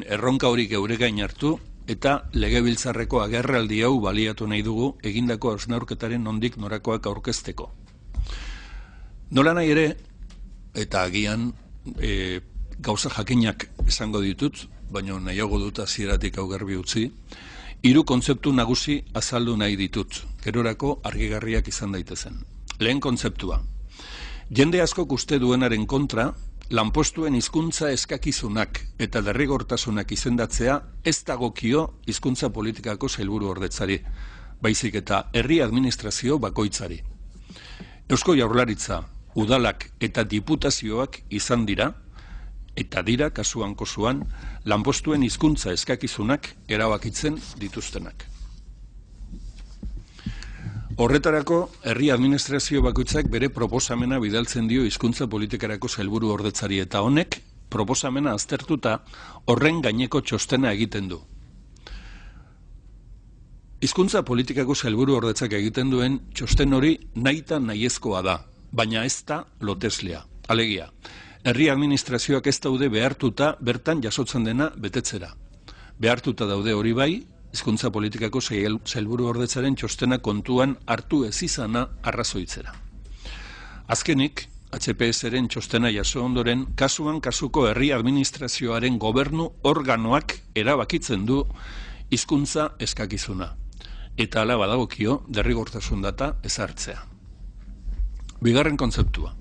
Erronka hori geure gain hartu eta Legebiltzarreko agerraldi hau baliatu nahi dugu egindako hausnarketaren nondik norakoak aurkezteko. Nola nahi ere, eta agian gauza jakinak esango ditut, baina nahiago dut hasieratik hau garbi utzi, 3 kontzeptu nagusi azaldu nahi ditut, gerorako argigarriak izan daitezen. Lehen kontzeptua. Jende askok uste duenaren kontra, lanpostuen hizkuntza eskakizunak eta derrigortasunak izendatzea ez dagokio hizkuntza politikako sailburu ordetzari, baizik eta herri administrazio bakoitzari. Eusko Jaurlaritza, udalak eta diputazioak izan dira, eta dira kasuan kosuan, lanpostuen hizkuntza eskakizunak erabakitzen dituztenak. Horretarako, herri administrazio bakoitzak bere proposamena bidaltzen dio hizkuntza politikarako sailburu ordetzari eta honek proposamena aztertuta horren gaineko txostena egiten du. Hizkuntza politikako sailburu ordetzak egiten duen txosten hori nahita nahiezkoa da, baina ez da loteslea. Alegia, herri administrazioak ez daude behartuta bertan jasotzen dena betetzera. Behartuta daude hori bai, hizkuntza politikako sailburu ordetzaren txostena kontuan hartu ez izana arrazoitzera. Azkenik, HPS-ren txostena jaso ondoren, kasuan kasuko herri administrazioaren gobernu organoak erabakitzen du hizkuntza eskakizuna. Eta hala badagokio derrigortasun data ezartzea. 2. kontzeptua.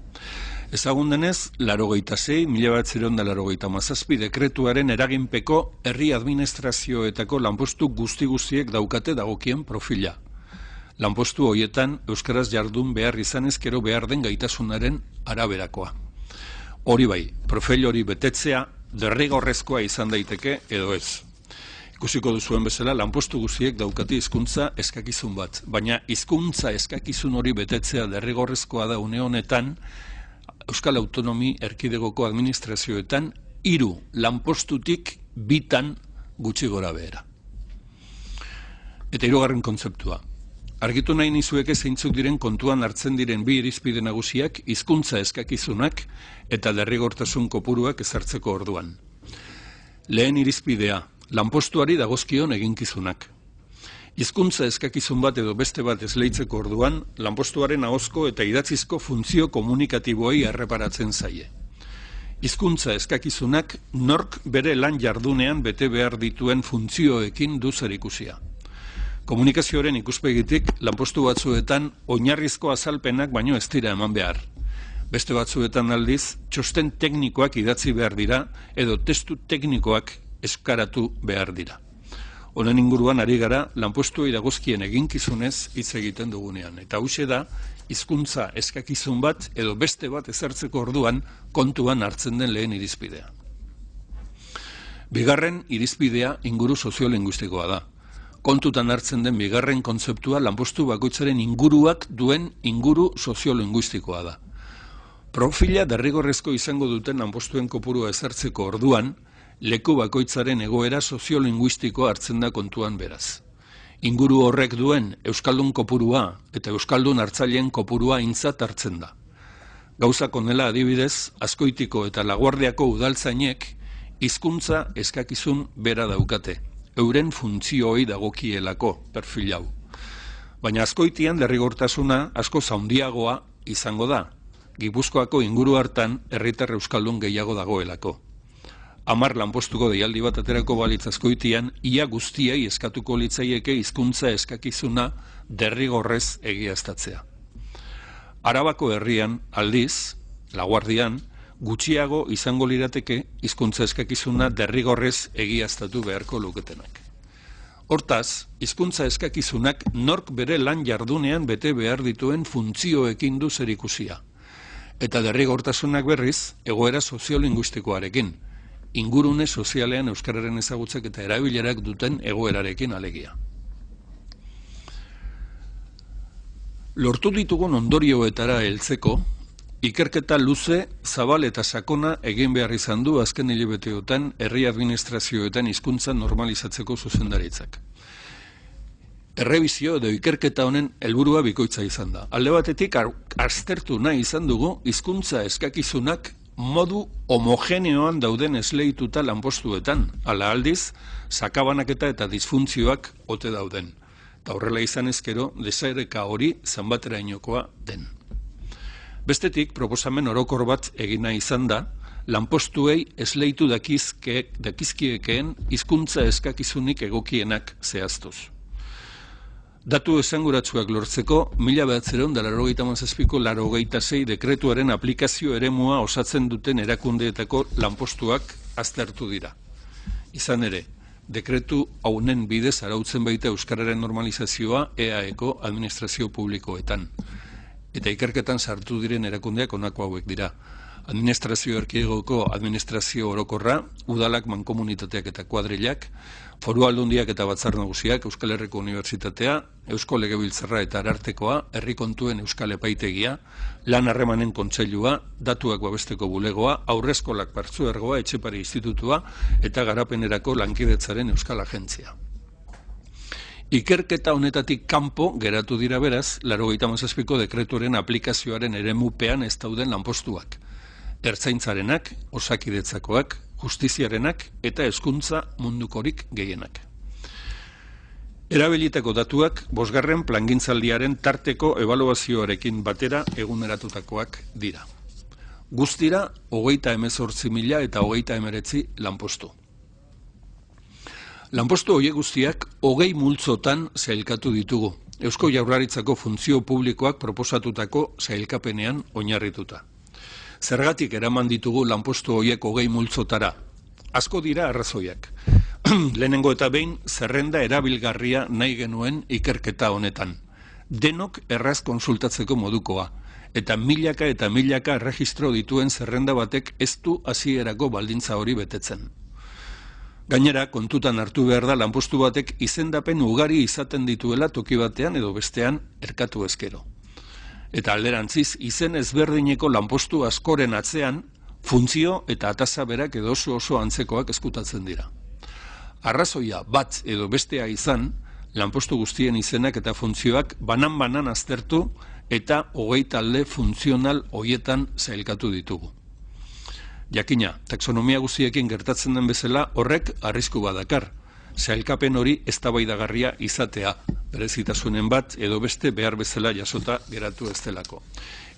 Ezagun denez, 86/1987 dekretuaren eraginpeko herri administrazioetako lanpostu guzti-guztiek daukate dagokien profila. Lanpostu horietan euskaraz jardun behar izanez gero behar den gaitasunaren araberakoa. Hori bai, profil hori betetzea derrigorrezkoa izan daiteke edo ez. Ikusiko duzuen bezala, lanpostu guztiek daukate hizkuntza eskakizun bat, baina hizkuntza eskakizun hori betetzea derrigorrezkoa da une honetan Euskal Autonomi Erkidegoko administrazioetan 3 lanpostutik 2 gutxi gora behera. Eta 3. kontzeptua. Argitu nahi nizueke zeintzuk diren kontuan hartzen diren 2 irizpide nagusiak hizkuntza eskakizunak eta derrigortasun kopuruak ezartzeko orduan. Lehen irizpidea, lanpostuari dagozkion eginkizunak. Hizkuntza eskakizun bat edo beste bat esleitzeko orduan, lanpostuaren ahozko eta idatzizko funtzio komunikatiboei erreparatzen zaie. Hizkuntza eskakizunak nork bere lan jardunean bete behar dituen funtzioekin du zerikusia. Komunikazioaren ikuspegitik, lanpostu batzuetan oinarrizko azalpenak baino ez dira eman behar. Beste batzuetan aldiz, txosten teknikoak idatzi behar dira edo testu teknikoak eskaratu behar dira. Honen inguruan ari gara lanpostuei dagozkien eginkizunez hitz egiten dugunean. Eta hauxe da, hizkuntza eskakizun bat edo beste bat ezartzeko orduan kontuan hartzen den lehen irizpidea. Bigarren irizpidea inguru soziolinguistikoa da. Kontutan hartzen den bigarren kontzeptua lanpostu bakoitzaren inguruak duen inguru soziolinguistikoa da. Profila derrigorrezko izango duten lanpostuen kopurua ezartzeko orduan, leku bakoitzaren egoera soziolinguistikoa hartzen da kontuan beraz. Inguru horrek duen euskaldun kopurua eta euskaldun hartzaileen kopurua aintzat hartzen da. Gauzak honela adibidez, Azkoitiko eta Laguardiako udaltzainek hizkuntza eskakizun bera daukate, euren funtzioei dagokielako perfil hau. Baina Azkoitian derrigortasuna asko handiagoa izango da, Gipuzkoako inguru hartan herritar euskaldun gehiago dagoelako. 10 lanpostuko deialdi bat aterako balitz Azkoitian, ia guztiei eskatuko litzaieke hizkuntza eskakizuna derrigorrez egiaztatzea. Arabako herrian, aldiz, Laguardian, gutxiago izango lirateke hizkuntza eskakizuna derrigorrez egiaztatu beharko luketenak. Hortaz, hizkuntza eskakizunak nork bere lan jardunean bete behar dituen funtzioekin du zerikusia. Eta derrigortasunak berriz, egoera soziolinguistikoarekin, ingurune sozialean euskararen ezagutzak eta erabilerak duten egoerarekin alegia. Lortu ditugun ondorioetara heltzeko, ikerketa luze, zabal eta sakona egin behar izan du azken hilabeteotan herri administrazioetan hizkuntza normalizatzeko zuzendaritzak. Errebizio edo ikerketa honen helburua bikoitza izan da. Alde batetik aztertu nahi izan dugu hizkuntza eskakizunak modu homogeneoan dauden esleituta lanpostuetan, ala aldiz, sakabanaketa eta disfuntzioak ote dauden. Eta horrela izan ezkero, desaereka hori zanbaterainokoa den. Bestetik, proposamen orokor bat egina izan da, lanpostuei esleitu dakizkiekeen hizkuntza eskakizunik egokienak zehaztuz. Datu esanguratsuak lortzeko, 1997ko 86 dekretuaren aplikazio eremua osatzen duten erakundeetako lanpostuak aztertu dira. Izan ere, dekretu haunen bidez arautzen baita euskararen normalizazioa EAEko administrazio publikoetan. Eta ikerketan sartu diren erakundeak honako hauek dira. Administrazio erkidegoko administrazio orokorra, udalak, mankomunitateak eta kuadrilak, foru aldundiak eta batzar nagusiak, Euskal Herriko Unibertsitatea, Eusko Legebiltzarra eta Arartekoa, herri kontuen Euskal Epaitegia, lan harremanen kontseilua, datuak babesteko bulegoa, haurreskolak partzuergoa, Etxepare Institutua eta garapenerako lankidetzaren Euskal Agentzia. Ikerketa honetatik kanpo geratu dira beraz, 97ko dekretuaren aplikazioaren eremupean ez dauden lanpostuak. Ertzaintzarenak, osakidetzakoak, justiziarenak eta hezkuntza mundukorik gehienak. Erabilitako datuak 5. plangintzaldiaren tarteko ebaluazioarekin batera eguneratutakoak dira. Guztira 38.000 eta 39 lanpostu. Lanpostu horiek guztiak 20 multzotan sailkatu ditugu, Eusko Jaurlaritzako funtzio publikoak proposatutako sailkapenean oinarrituta. Zergatik eraman ditugu lanpostu horiek 20 multzotara? Asko dira arrazoiak. Lehenengo eta behin zerrenda erabilgarria nahi genuen ikerketa honetan. Denok erraz konsultatzeko modukoa, eta milaka erregistro dituen zerrenda batek ez du hasierako baldintza hori betetzen. Gainera, kontutan hartu behar da lanpostu batek izendapen ugari izaten dituela toki batean edo bestean erkatu ezkero. Eta alderantziz, izen ezberdineko lanpostu askoren atzean, funtzio eta atasa berak edo oso antzekoak ezkutatzen dira. Arrazoia bat edo bestea izan, lanpostu guztien izenak eta funtzioak banan aztertu eta 20 talde funtzional hoietan sailkatu ditugu. Jakina, taxonomia guztiekin gertatzen den bezala horrek arrisku badakar. Sailkapen hori eztabaidagarria izatea, berezitasunen bat edo beste behar bezala jasota geratu ez delako.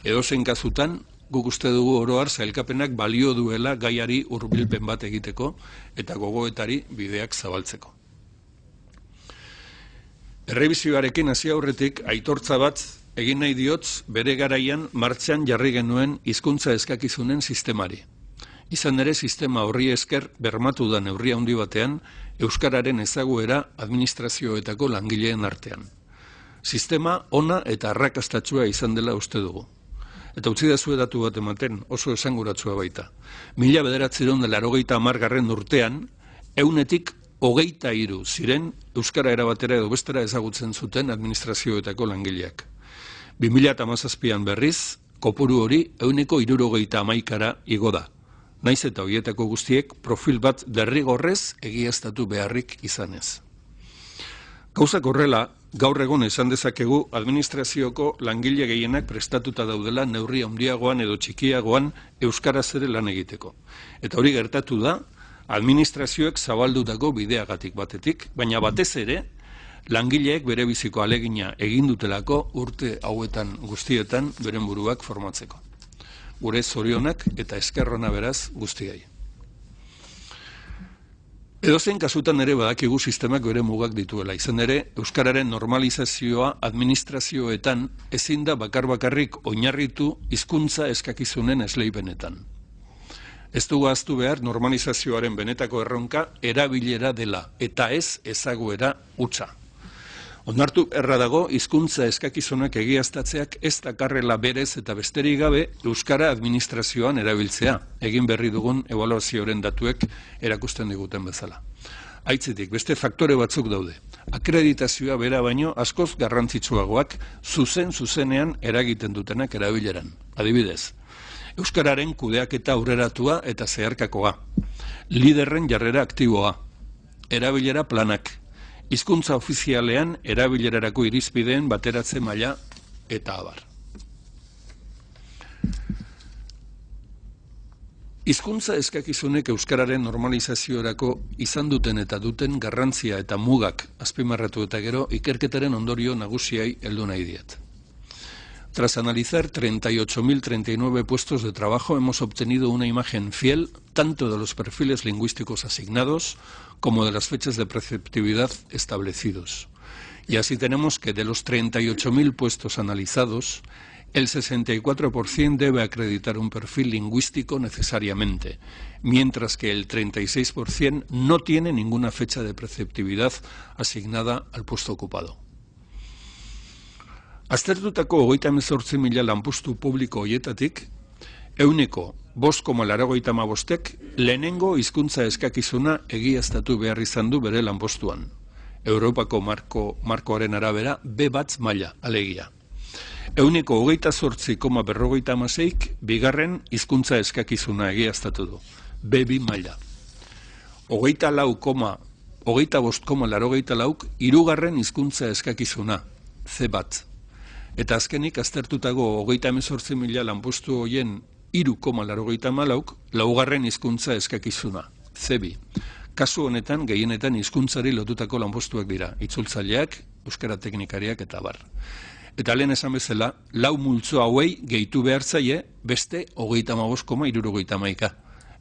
Edozein kasutan, guk uste dugu oro har sailkapenak balio duela gaiari hurbilpen bat egiteko eta gogoetari bideak zabaltzeko. Errebizioarekin hasi aurretik aitortza bat egin nahi diotz bere garaian martxan jarri genuen hizkuntza eskakizunen sistemari. Izan ere sistema horri esker bermatu da neurri handi batean euskararen ezaguera administrazioetako langileen artean. Sistema ona eta arrakastatsua izan dela uste dugu. Eta utzi dazue datu bat ematen, oso esanguratsua baita. 1980 urtean, 123 ziren euskara erabatera edo bestera ezagutzen zuten administrazioetako langileak. 2017an berriz, kopuru hori 171ra igo da. Naiz eta horietako guztiek profil bat derrigorrez egiaztatu beharrik izanez. Gauzak horrela, gaur egun esan dezakegu administrazioko langile gehienak prestatuta daudela neurri handiagoan edo txikiagoan euskaraz ere lan egiteko. Eta hori gertatu da, administrazioek zabaldutako bideagatik batetik, baina batez ere, langileek bere biziko alegina egin dutelako urte hauetan guztietan beren buruak formatzeko. Gure zorionak eta eskerrona beraz guztiai. Edozein kasutan ere badakigu sistemak bere mugak dituela. Izan ere, euskararen normalizazioa administrazioetan ezin da bakar-bakarrik oinarritu hizkuntza eskakizunen esleipenetan. Ez dugu ahaztu behar normalizazioaren benetako erronka erabilera dela eta ez ezaguera hutsa. Onartu erra dago hizkuntza eskakizunak egiaztatzeak ez dakarrela berez eta besterik gabe euskara administrazioan erabiltzea, egin berri dugun ebaluazioaren datuek erakusten diguten bezala. Aitzitik, beste faktore batzuk daude. Akreditazioa bera baino askoz garrantzitsuagoak zuzenean eragiten dutenak erabileran. Adibidez, euskararen kudeaketa aurreratua eta zeharkakoa, liderren jarrera aktiboa, erabilera planak, hizkuntza ofizialean erabilerarako irizpideen bateratze maila eta abar. Hizkuntza eskakizunek euskararen normalizaziorako izan duten eta duten garrantzia eta mugak azpimarratu eta gero ikerketaren ondorio nagusiai heldu nahi diet. Tras analizar 38.039 puestos de trabajo, hemos obtenido una imagen fiel tanto de los perfiles lingüísticos asignados como de las fechas de preceptividad establecidos. Y así tenemos que de los 38.000 puestos analizados, el 64% debe acreditar un perfil lingüístico necesariamente, mientras que el 36% no tiene ninguna fecha de preceptividad asignada al puesto ocupado. Aztertutako 38.000 lanpostu publiko horietatik, 5,85%ek lehenengo hizkuntza eskakizuna egiaztatu behar izan du bere lanpostuan. Europako markoaren arabera B1 maila, alegia. 28,56%ik bigarren hizkuntza eskakizuna egiaztatu du, B2 maila. 25,84%ik hirugarren hizkuntza eskakizuna, C1. Eta azkenik aztertutako 38.000 lanpostu horien 3,84%ik laugarren hizkuntza eskakizuna, C2. Kasu honetan gehienetan hizkuntzari lotutako lanpostuak dira, itzultzaileak, euskara teknikariak eta bar. Eta lehen esan bezala, lau multzo hauei gehitu behar zaie beste 35,71%.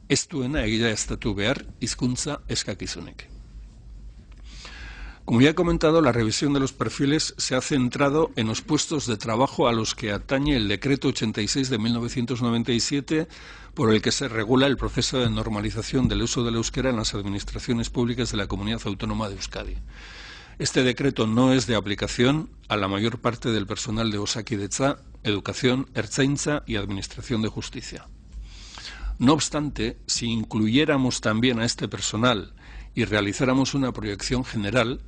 Ez duena egiaztatu behar hizkuntza eskakizunek. Como ya he comentado, la revisión de los perfiles se ha centrado en los puestos de trabajo a los que atañe el Decreto 86 de 1997, por el que se regula el proceso de normalización del uso del euskera en las administraciones públicas de la Comunidad Autónoma de Euskadi. Este decreto no es de aplicación a la mayor parte del personal de Osakidetza, Educación, Ertzaintza y Administración de Justicia. No obstante, si incluyéramos también a este personal y realizáramos una proyección general,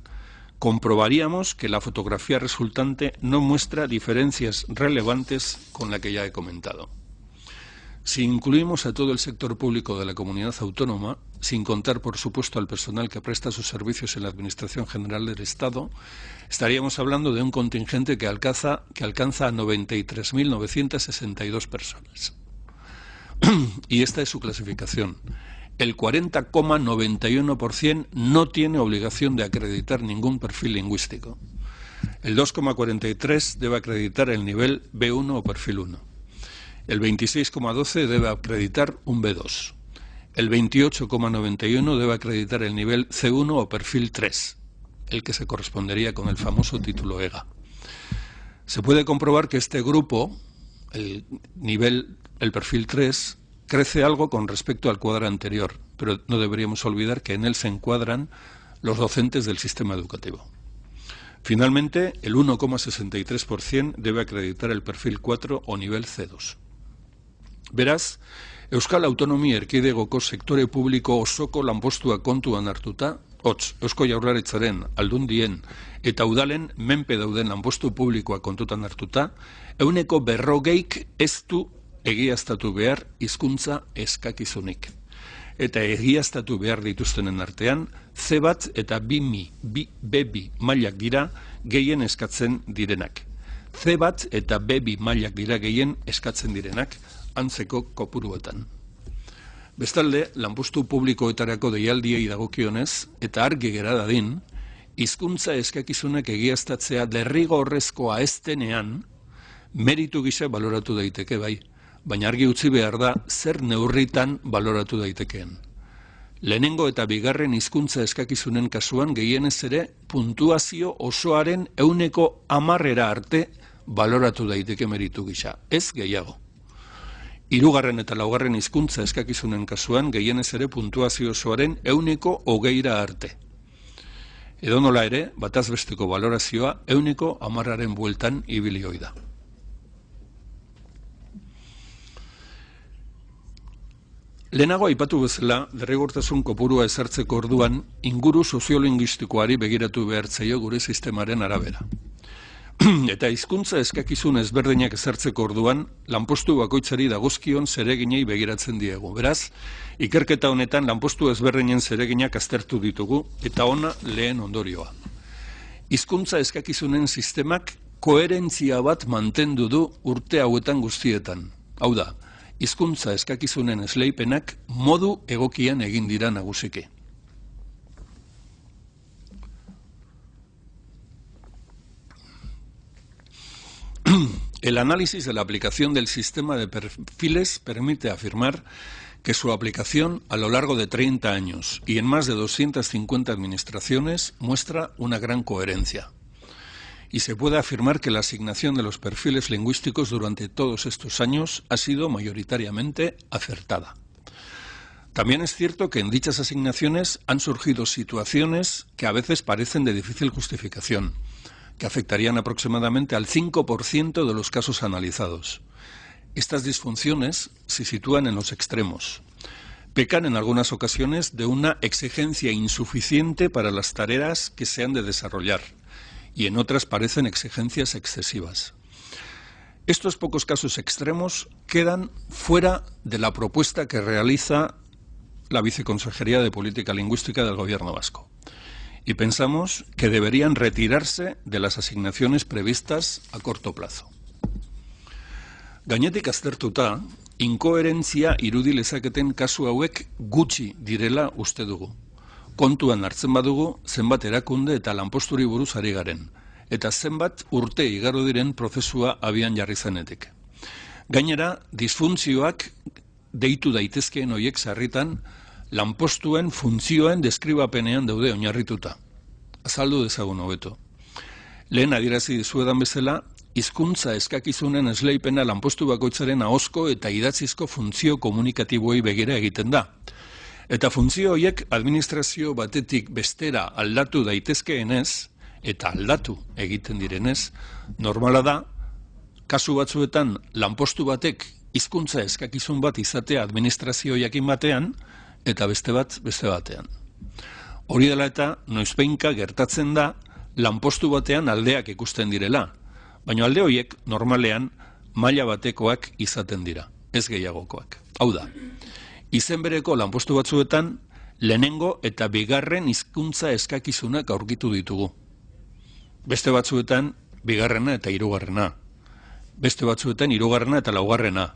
comprobaríamos que la fotografía resultante no muestra diferencias relevantes con la que ya he comentado. Si incluimos a todo el sector público de la comunidad autónoma, sin contar por supuesto al personal que presta sus servicios en la Administración General del Estado, estaríamos hablando de un contingente que alcanza a 93.962 personas. Y esta es su clasificación. El 40,91% no tiene obligación de acreditar ningún perfil lingüístico. El 2,43% debe acreditar el nivel B1 o perfil 1. El 26,12% debe acreditar un B2. El 28,91% debe acreditar el nivel C1 o perfil 3, el que se correspondería con el famoso título EGA. Se puede comprobar que este grupo, el perfil 3, crece algo con respecto al cuadro anterior, pero no deberíamos olvidar que en él se encuadran los docentes del sistema educativo. Finalmente, el 1,63% debe acreditar el perfil 4 o nivel C2. Beraz, Euskal Autonomia Erkidegoko sektore publiko osoko lanpostua kontuan hartuta, Eusko Jaurlaritzaren, Aldundien eta udalen menpe dauden lanpostu publikoa kontutan hartuta, 40%, ez du egiaztatu behar hizkuntza eskakizunik. Eta egiaztatu behar dituztenen artean, C1 eta B2 mailak dira gehien eskatzen direnak. C1 eta B2 mailak dira gehien eskatzen direnak, antzeko kopuruetan. Bestalde, lanpostu publikoetarako deialdiei dagokionez, eta argi gera dadin, hizkuntza eskakizunak egiaztatzea derrigorrezkoa ez denean, meritu gisa baloratu daiteke bai, baina argi utzi behar da zer neurritan baloratu daitekeen. Lehenengo eta bigarren hizkuntza eskakizunen kasuan gehienez ere puntuazio osoaren 100% arte baloratu daiteke meritu gisa, ez gehiago. Hirugarren eta laugarren hizkuntza eskakizunen kasuan gehienez ere puntuazio osoaren 120% arte. Edonola ere, bataz besteko balorazioa 110% bueltan ibili ohi da. Lehenago aipatu bezala, derrigortasun kopurua ezartzeko orduan, inguru soziolinguistikoari begiratu behar zaio gure sistemaren arabera. Eta hizkuntza eskakizun ezberdinak ezartzeko orduan, lanpostu bakoitzari dagozkion zereginei begiratzen diegu. Beraz, ikerketa honetan lanpostu ezberdinen zereginak aztertu ditugu, eta ona lehen ondorioa. Hizkuntza eskakizunen sistemak koherentzia bat mantendu du urte hauetan guztietan. Hau da, hizkuntza eskakizunen esleipenak modu egokian egin dira nagusiki. El análisis de la aplicación del sistema de perfiles permite afirmar que su aplicación a lo largo de 30 años y en más de 250 administraciones muestra una gran coherencia. Y se puede afirmar que la asignación de los perfiles lingüísticos durante todos estos años ha sido mayoritariamente acertada. También es cierto que en dichas asignaciones han surgido situaciones que a veces parecen de difícil justificación, que afectarían aproximadamente al 5% de los casos analizados. Estas disfunciones se sitúan en los extremos. Pecan en algunas ocasiones de una exigencia insuficiente para las tareas que se han de desarrollar, y en otras parecen exigencias excesivas. Estos pocos casos extremos quedan fuera de la propuesta que realiza la Viceconsejería de Política Lingüística del Gobierno vasco. Y pensamos que deberían retirarse de las asignaciones previstas a corto plazo. Gainetik aztertuta, inkoherentzia irudi lezaketen kasu hauek gutxi direla uste dugu. Kontuan hartzen badugu, zenbat erakunde eta lanposturi buruz ari garen, eta zenbat urte igaro diren prozesua abian jarri zenetik. Gainera, disfuntzioak deitu daitezkeen hoiek sarritan, lanpostuen funtzioen deskribapenean daude oinarrituta. Azaldu dezagun hobeto. Lehen adierazi dizuedan bezala, hizkuntza eskakizunen esleipena lanpostu bakoitzaren ahozko eta idatzizko funtzio komunikatiboei begira egiten da. Eta funtzio horiek administrazio batetik bestera aldatu daitezkeenez, eta aldatu egiten direnez, normala da, kasu batzuetan lanpostu batek hizkuntza eskakizun bat izatea administrazio jakin batean, eta beste bat beste batean. Hori dela eta noizbeinka gertatzen da lanpostu batean aldeak ikusten direla, baina alde horiek normalean maila batekoak izaten dira, ez gehiagokoak. Hau da, izen bereko lanpostu batzuetan lehenengo eta bigarren hizkuntza eskakizunak aurkitu ditugu. Beste batzuetan bigarrena eta hirugarrena. Beste batzuetan hirugarrena eta laugarrena.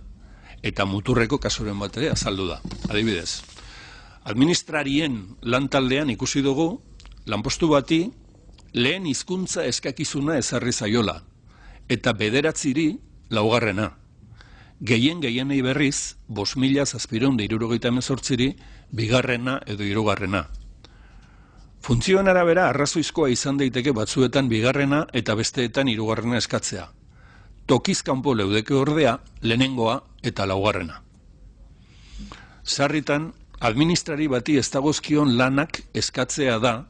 Eta muturreko kasuren bat ere azaldu da. Adibidez, administrarien lantaldean ikusi dugu lanpostu bati lehen hizkuntza eskakizuna ezarri zaiola eta 9 laugarrena. Gehienei berriz 5.778 bigarrena edo hirugarrena. Funtzioen arabera arrazoizkoa izan daiteke batzuetan bigarrena eta besteetan hirugarrena eskatzea. Tokiz kanpo leudeke ordea lehenengoa eta laugarrena. Sarritan, administrari bati ez dagozkion lanak eskatzea da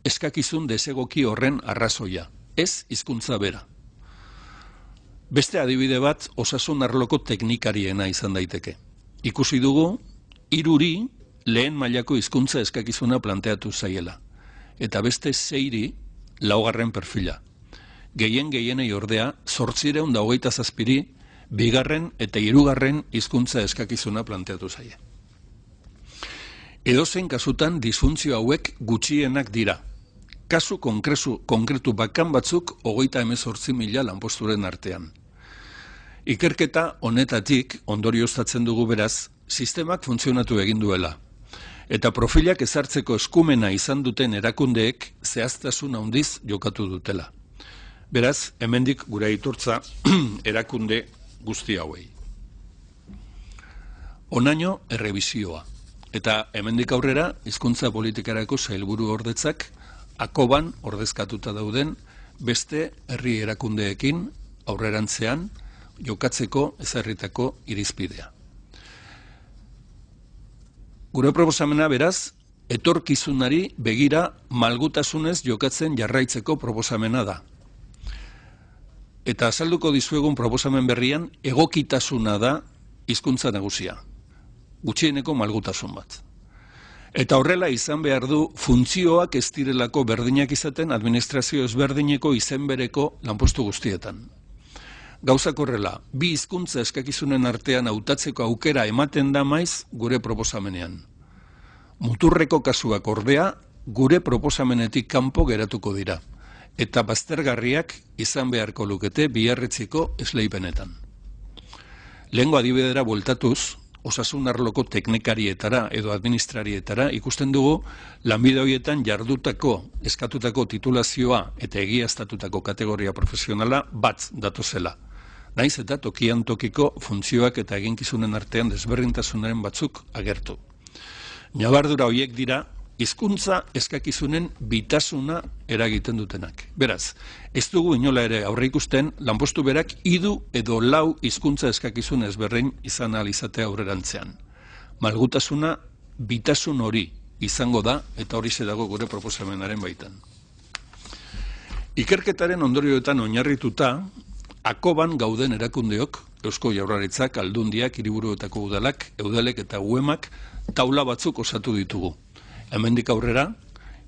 eskakizun desegoki horren arrazoia, ez hizkuntza bera. Beste adibide bat osasun arloko teknikariena izan daiteke. Ikusi dugu, 3 lehen mailako hizkuntza eskakizuna planteatu zaiela, eta beste 6 laugarren perfila. Gehienei ordea, 827 bigarren eta 3. hizkuntza eskakizuna planteatu zaie. Edozein kasutan disfuntzio hauek gutxienak dira. Kasu konkretu bakan batzuk 38.000 lanposturen artean. Ikerketa honetatik ondorioztatzen dugu beraz, sistemak funtzionatu egin duela. Eta profilak ezartzeko eskumena izan duten erakundeek zehaztasun handiz jokatu dutela. Beraz, hemendik gure aitortza erakunde guzti hauei. Honaino errebisioa. Eta hemendik aurrera, hizkuntza politikarako sailburu ordetzak akoban ordezkatuta dauden beste herri erakundeekin aurrerantzean jokatzeko ezarritako irizpidea. Gure proposamena beraz, etorkizunari begira malgutasunez jokatzen jarraitzeko proposamena da. Eta azalduko dizuegun proposamen berrian egokitasuna da hizkuntza nagusia. Gutxieneko malgutasun bat. Eta horrela izan behar du funtzioak ez direlako berdinak izaten administrazio ezberdineko izen bereko lanpostu guztietan. Gauzak horrela, 2 hizkuntza eskakizunen artean hautatzeko aukera ematen da maiz gure proposamenean. Muturreko kasuak ordea gure proposamenetik kanpo geratuko dira, eta baztergarriak izan beharko lukete biarritziko esleipenetan. Lehengo adibidera bueltatuz, osasun arloko teknikarietara edo administrarietara ikusten dugu lanbide horietan jardutako, eskatutako titulazioa eta egiaztatutako kategoria profesionala bat datozela. Naiz eta tokian tokiko funtzioak eta eginkizunen artean desberdintasunaren batzuk agertu. Ñabardura horiek dira, hizkuntza eskakizunen bitasuna eragiten dutenak. Beraz, ez dugu inola ere aurreikusten lanpostu berak 3 edo 4 hizkuntza eskakizun ezberdin izan ahal izatea aurrerantzean. Malgutasuna bitasun hori izango da eta hori dago gure proposamenaren baitan. Ikerketaren ondorioetan oinarrituta, akoban gauden erakundeok, Eusko Jaurlaritzak, Aldundiak, hiriburuetako udalak, eudalek eta uemak taula batzuk osatu ditugu. Hemendik aurrera,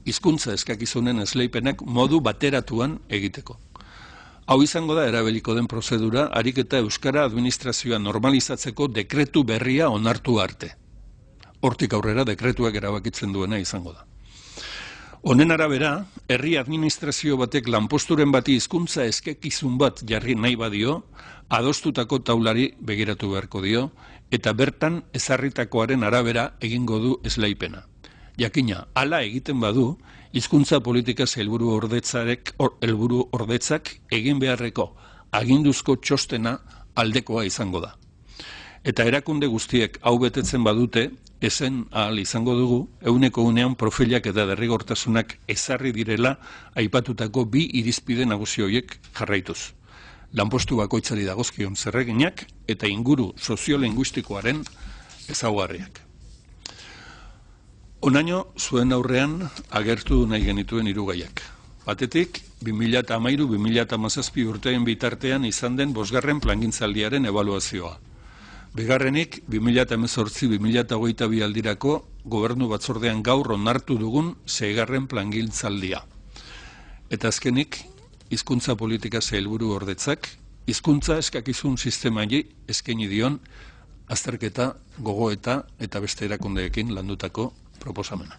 hizkuntza eskakizunen esleipenak modu bateratuan egiteko. Hau izango da erabiliko den prozedura, ariketa euskara administrazioa normalizatzeko dekretu berria onartu arte. Hortik aurrera dekretuak erabakitzen duena izango da. Honen arabera, herri administrazio batek lanposturen bati hizkuntza eskakizun bat jarri nahi badio, adostutako taulari begiratu beharko dio, eta bertan ezarritakoaren arabera egingo du esleipena. Jakina, hala egiten badu, hizkuntza politika helburu ordetzak egin beharreko aginduzko txostena aldekoa izango da. Eta erakunde guztiek hau betetzen badute, ezen ahal izango dugu, 100% profilak eta derrigortasunak ezarri direla aipatutako 2 irizpide nagusi horiek jarraituz. Lanpostu bakoitzari dagozkion zerreginak eta inguru soziolinguistikoaren ezaugarriak. Honaino, zuen aurrean agertu nahi genituen 3 gaiak. Batetik, 2013-2017 urteen bitartean izan den 5. plangintzaldiaren ebaluazioa. Bigarrenik, 2018-2022 aldirako gobernu batzordean gaur onartu dugun 6. plangintzaldia. Eta azkenik, hizkuntza politika sailburu ordetzak, hizkuntza eskakizun sistemari eskaini dion azterketa, gogoeta eta beste erakundeekin landutako proposamena.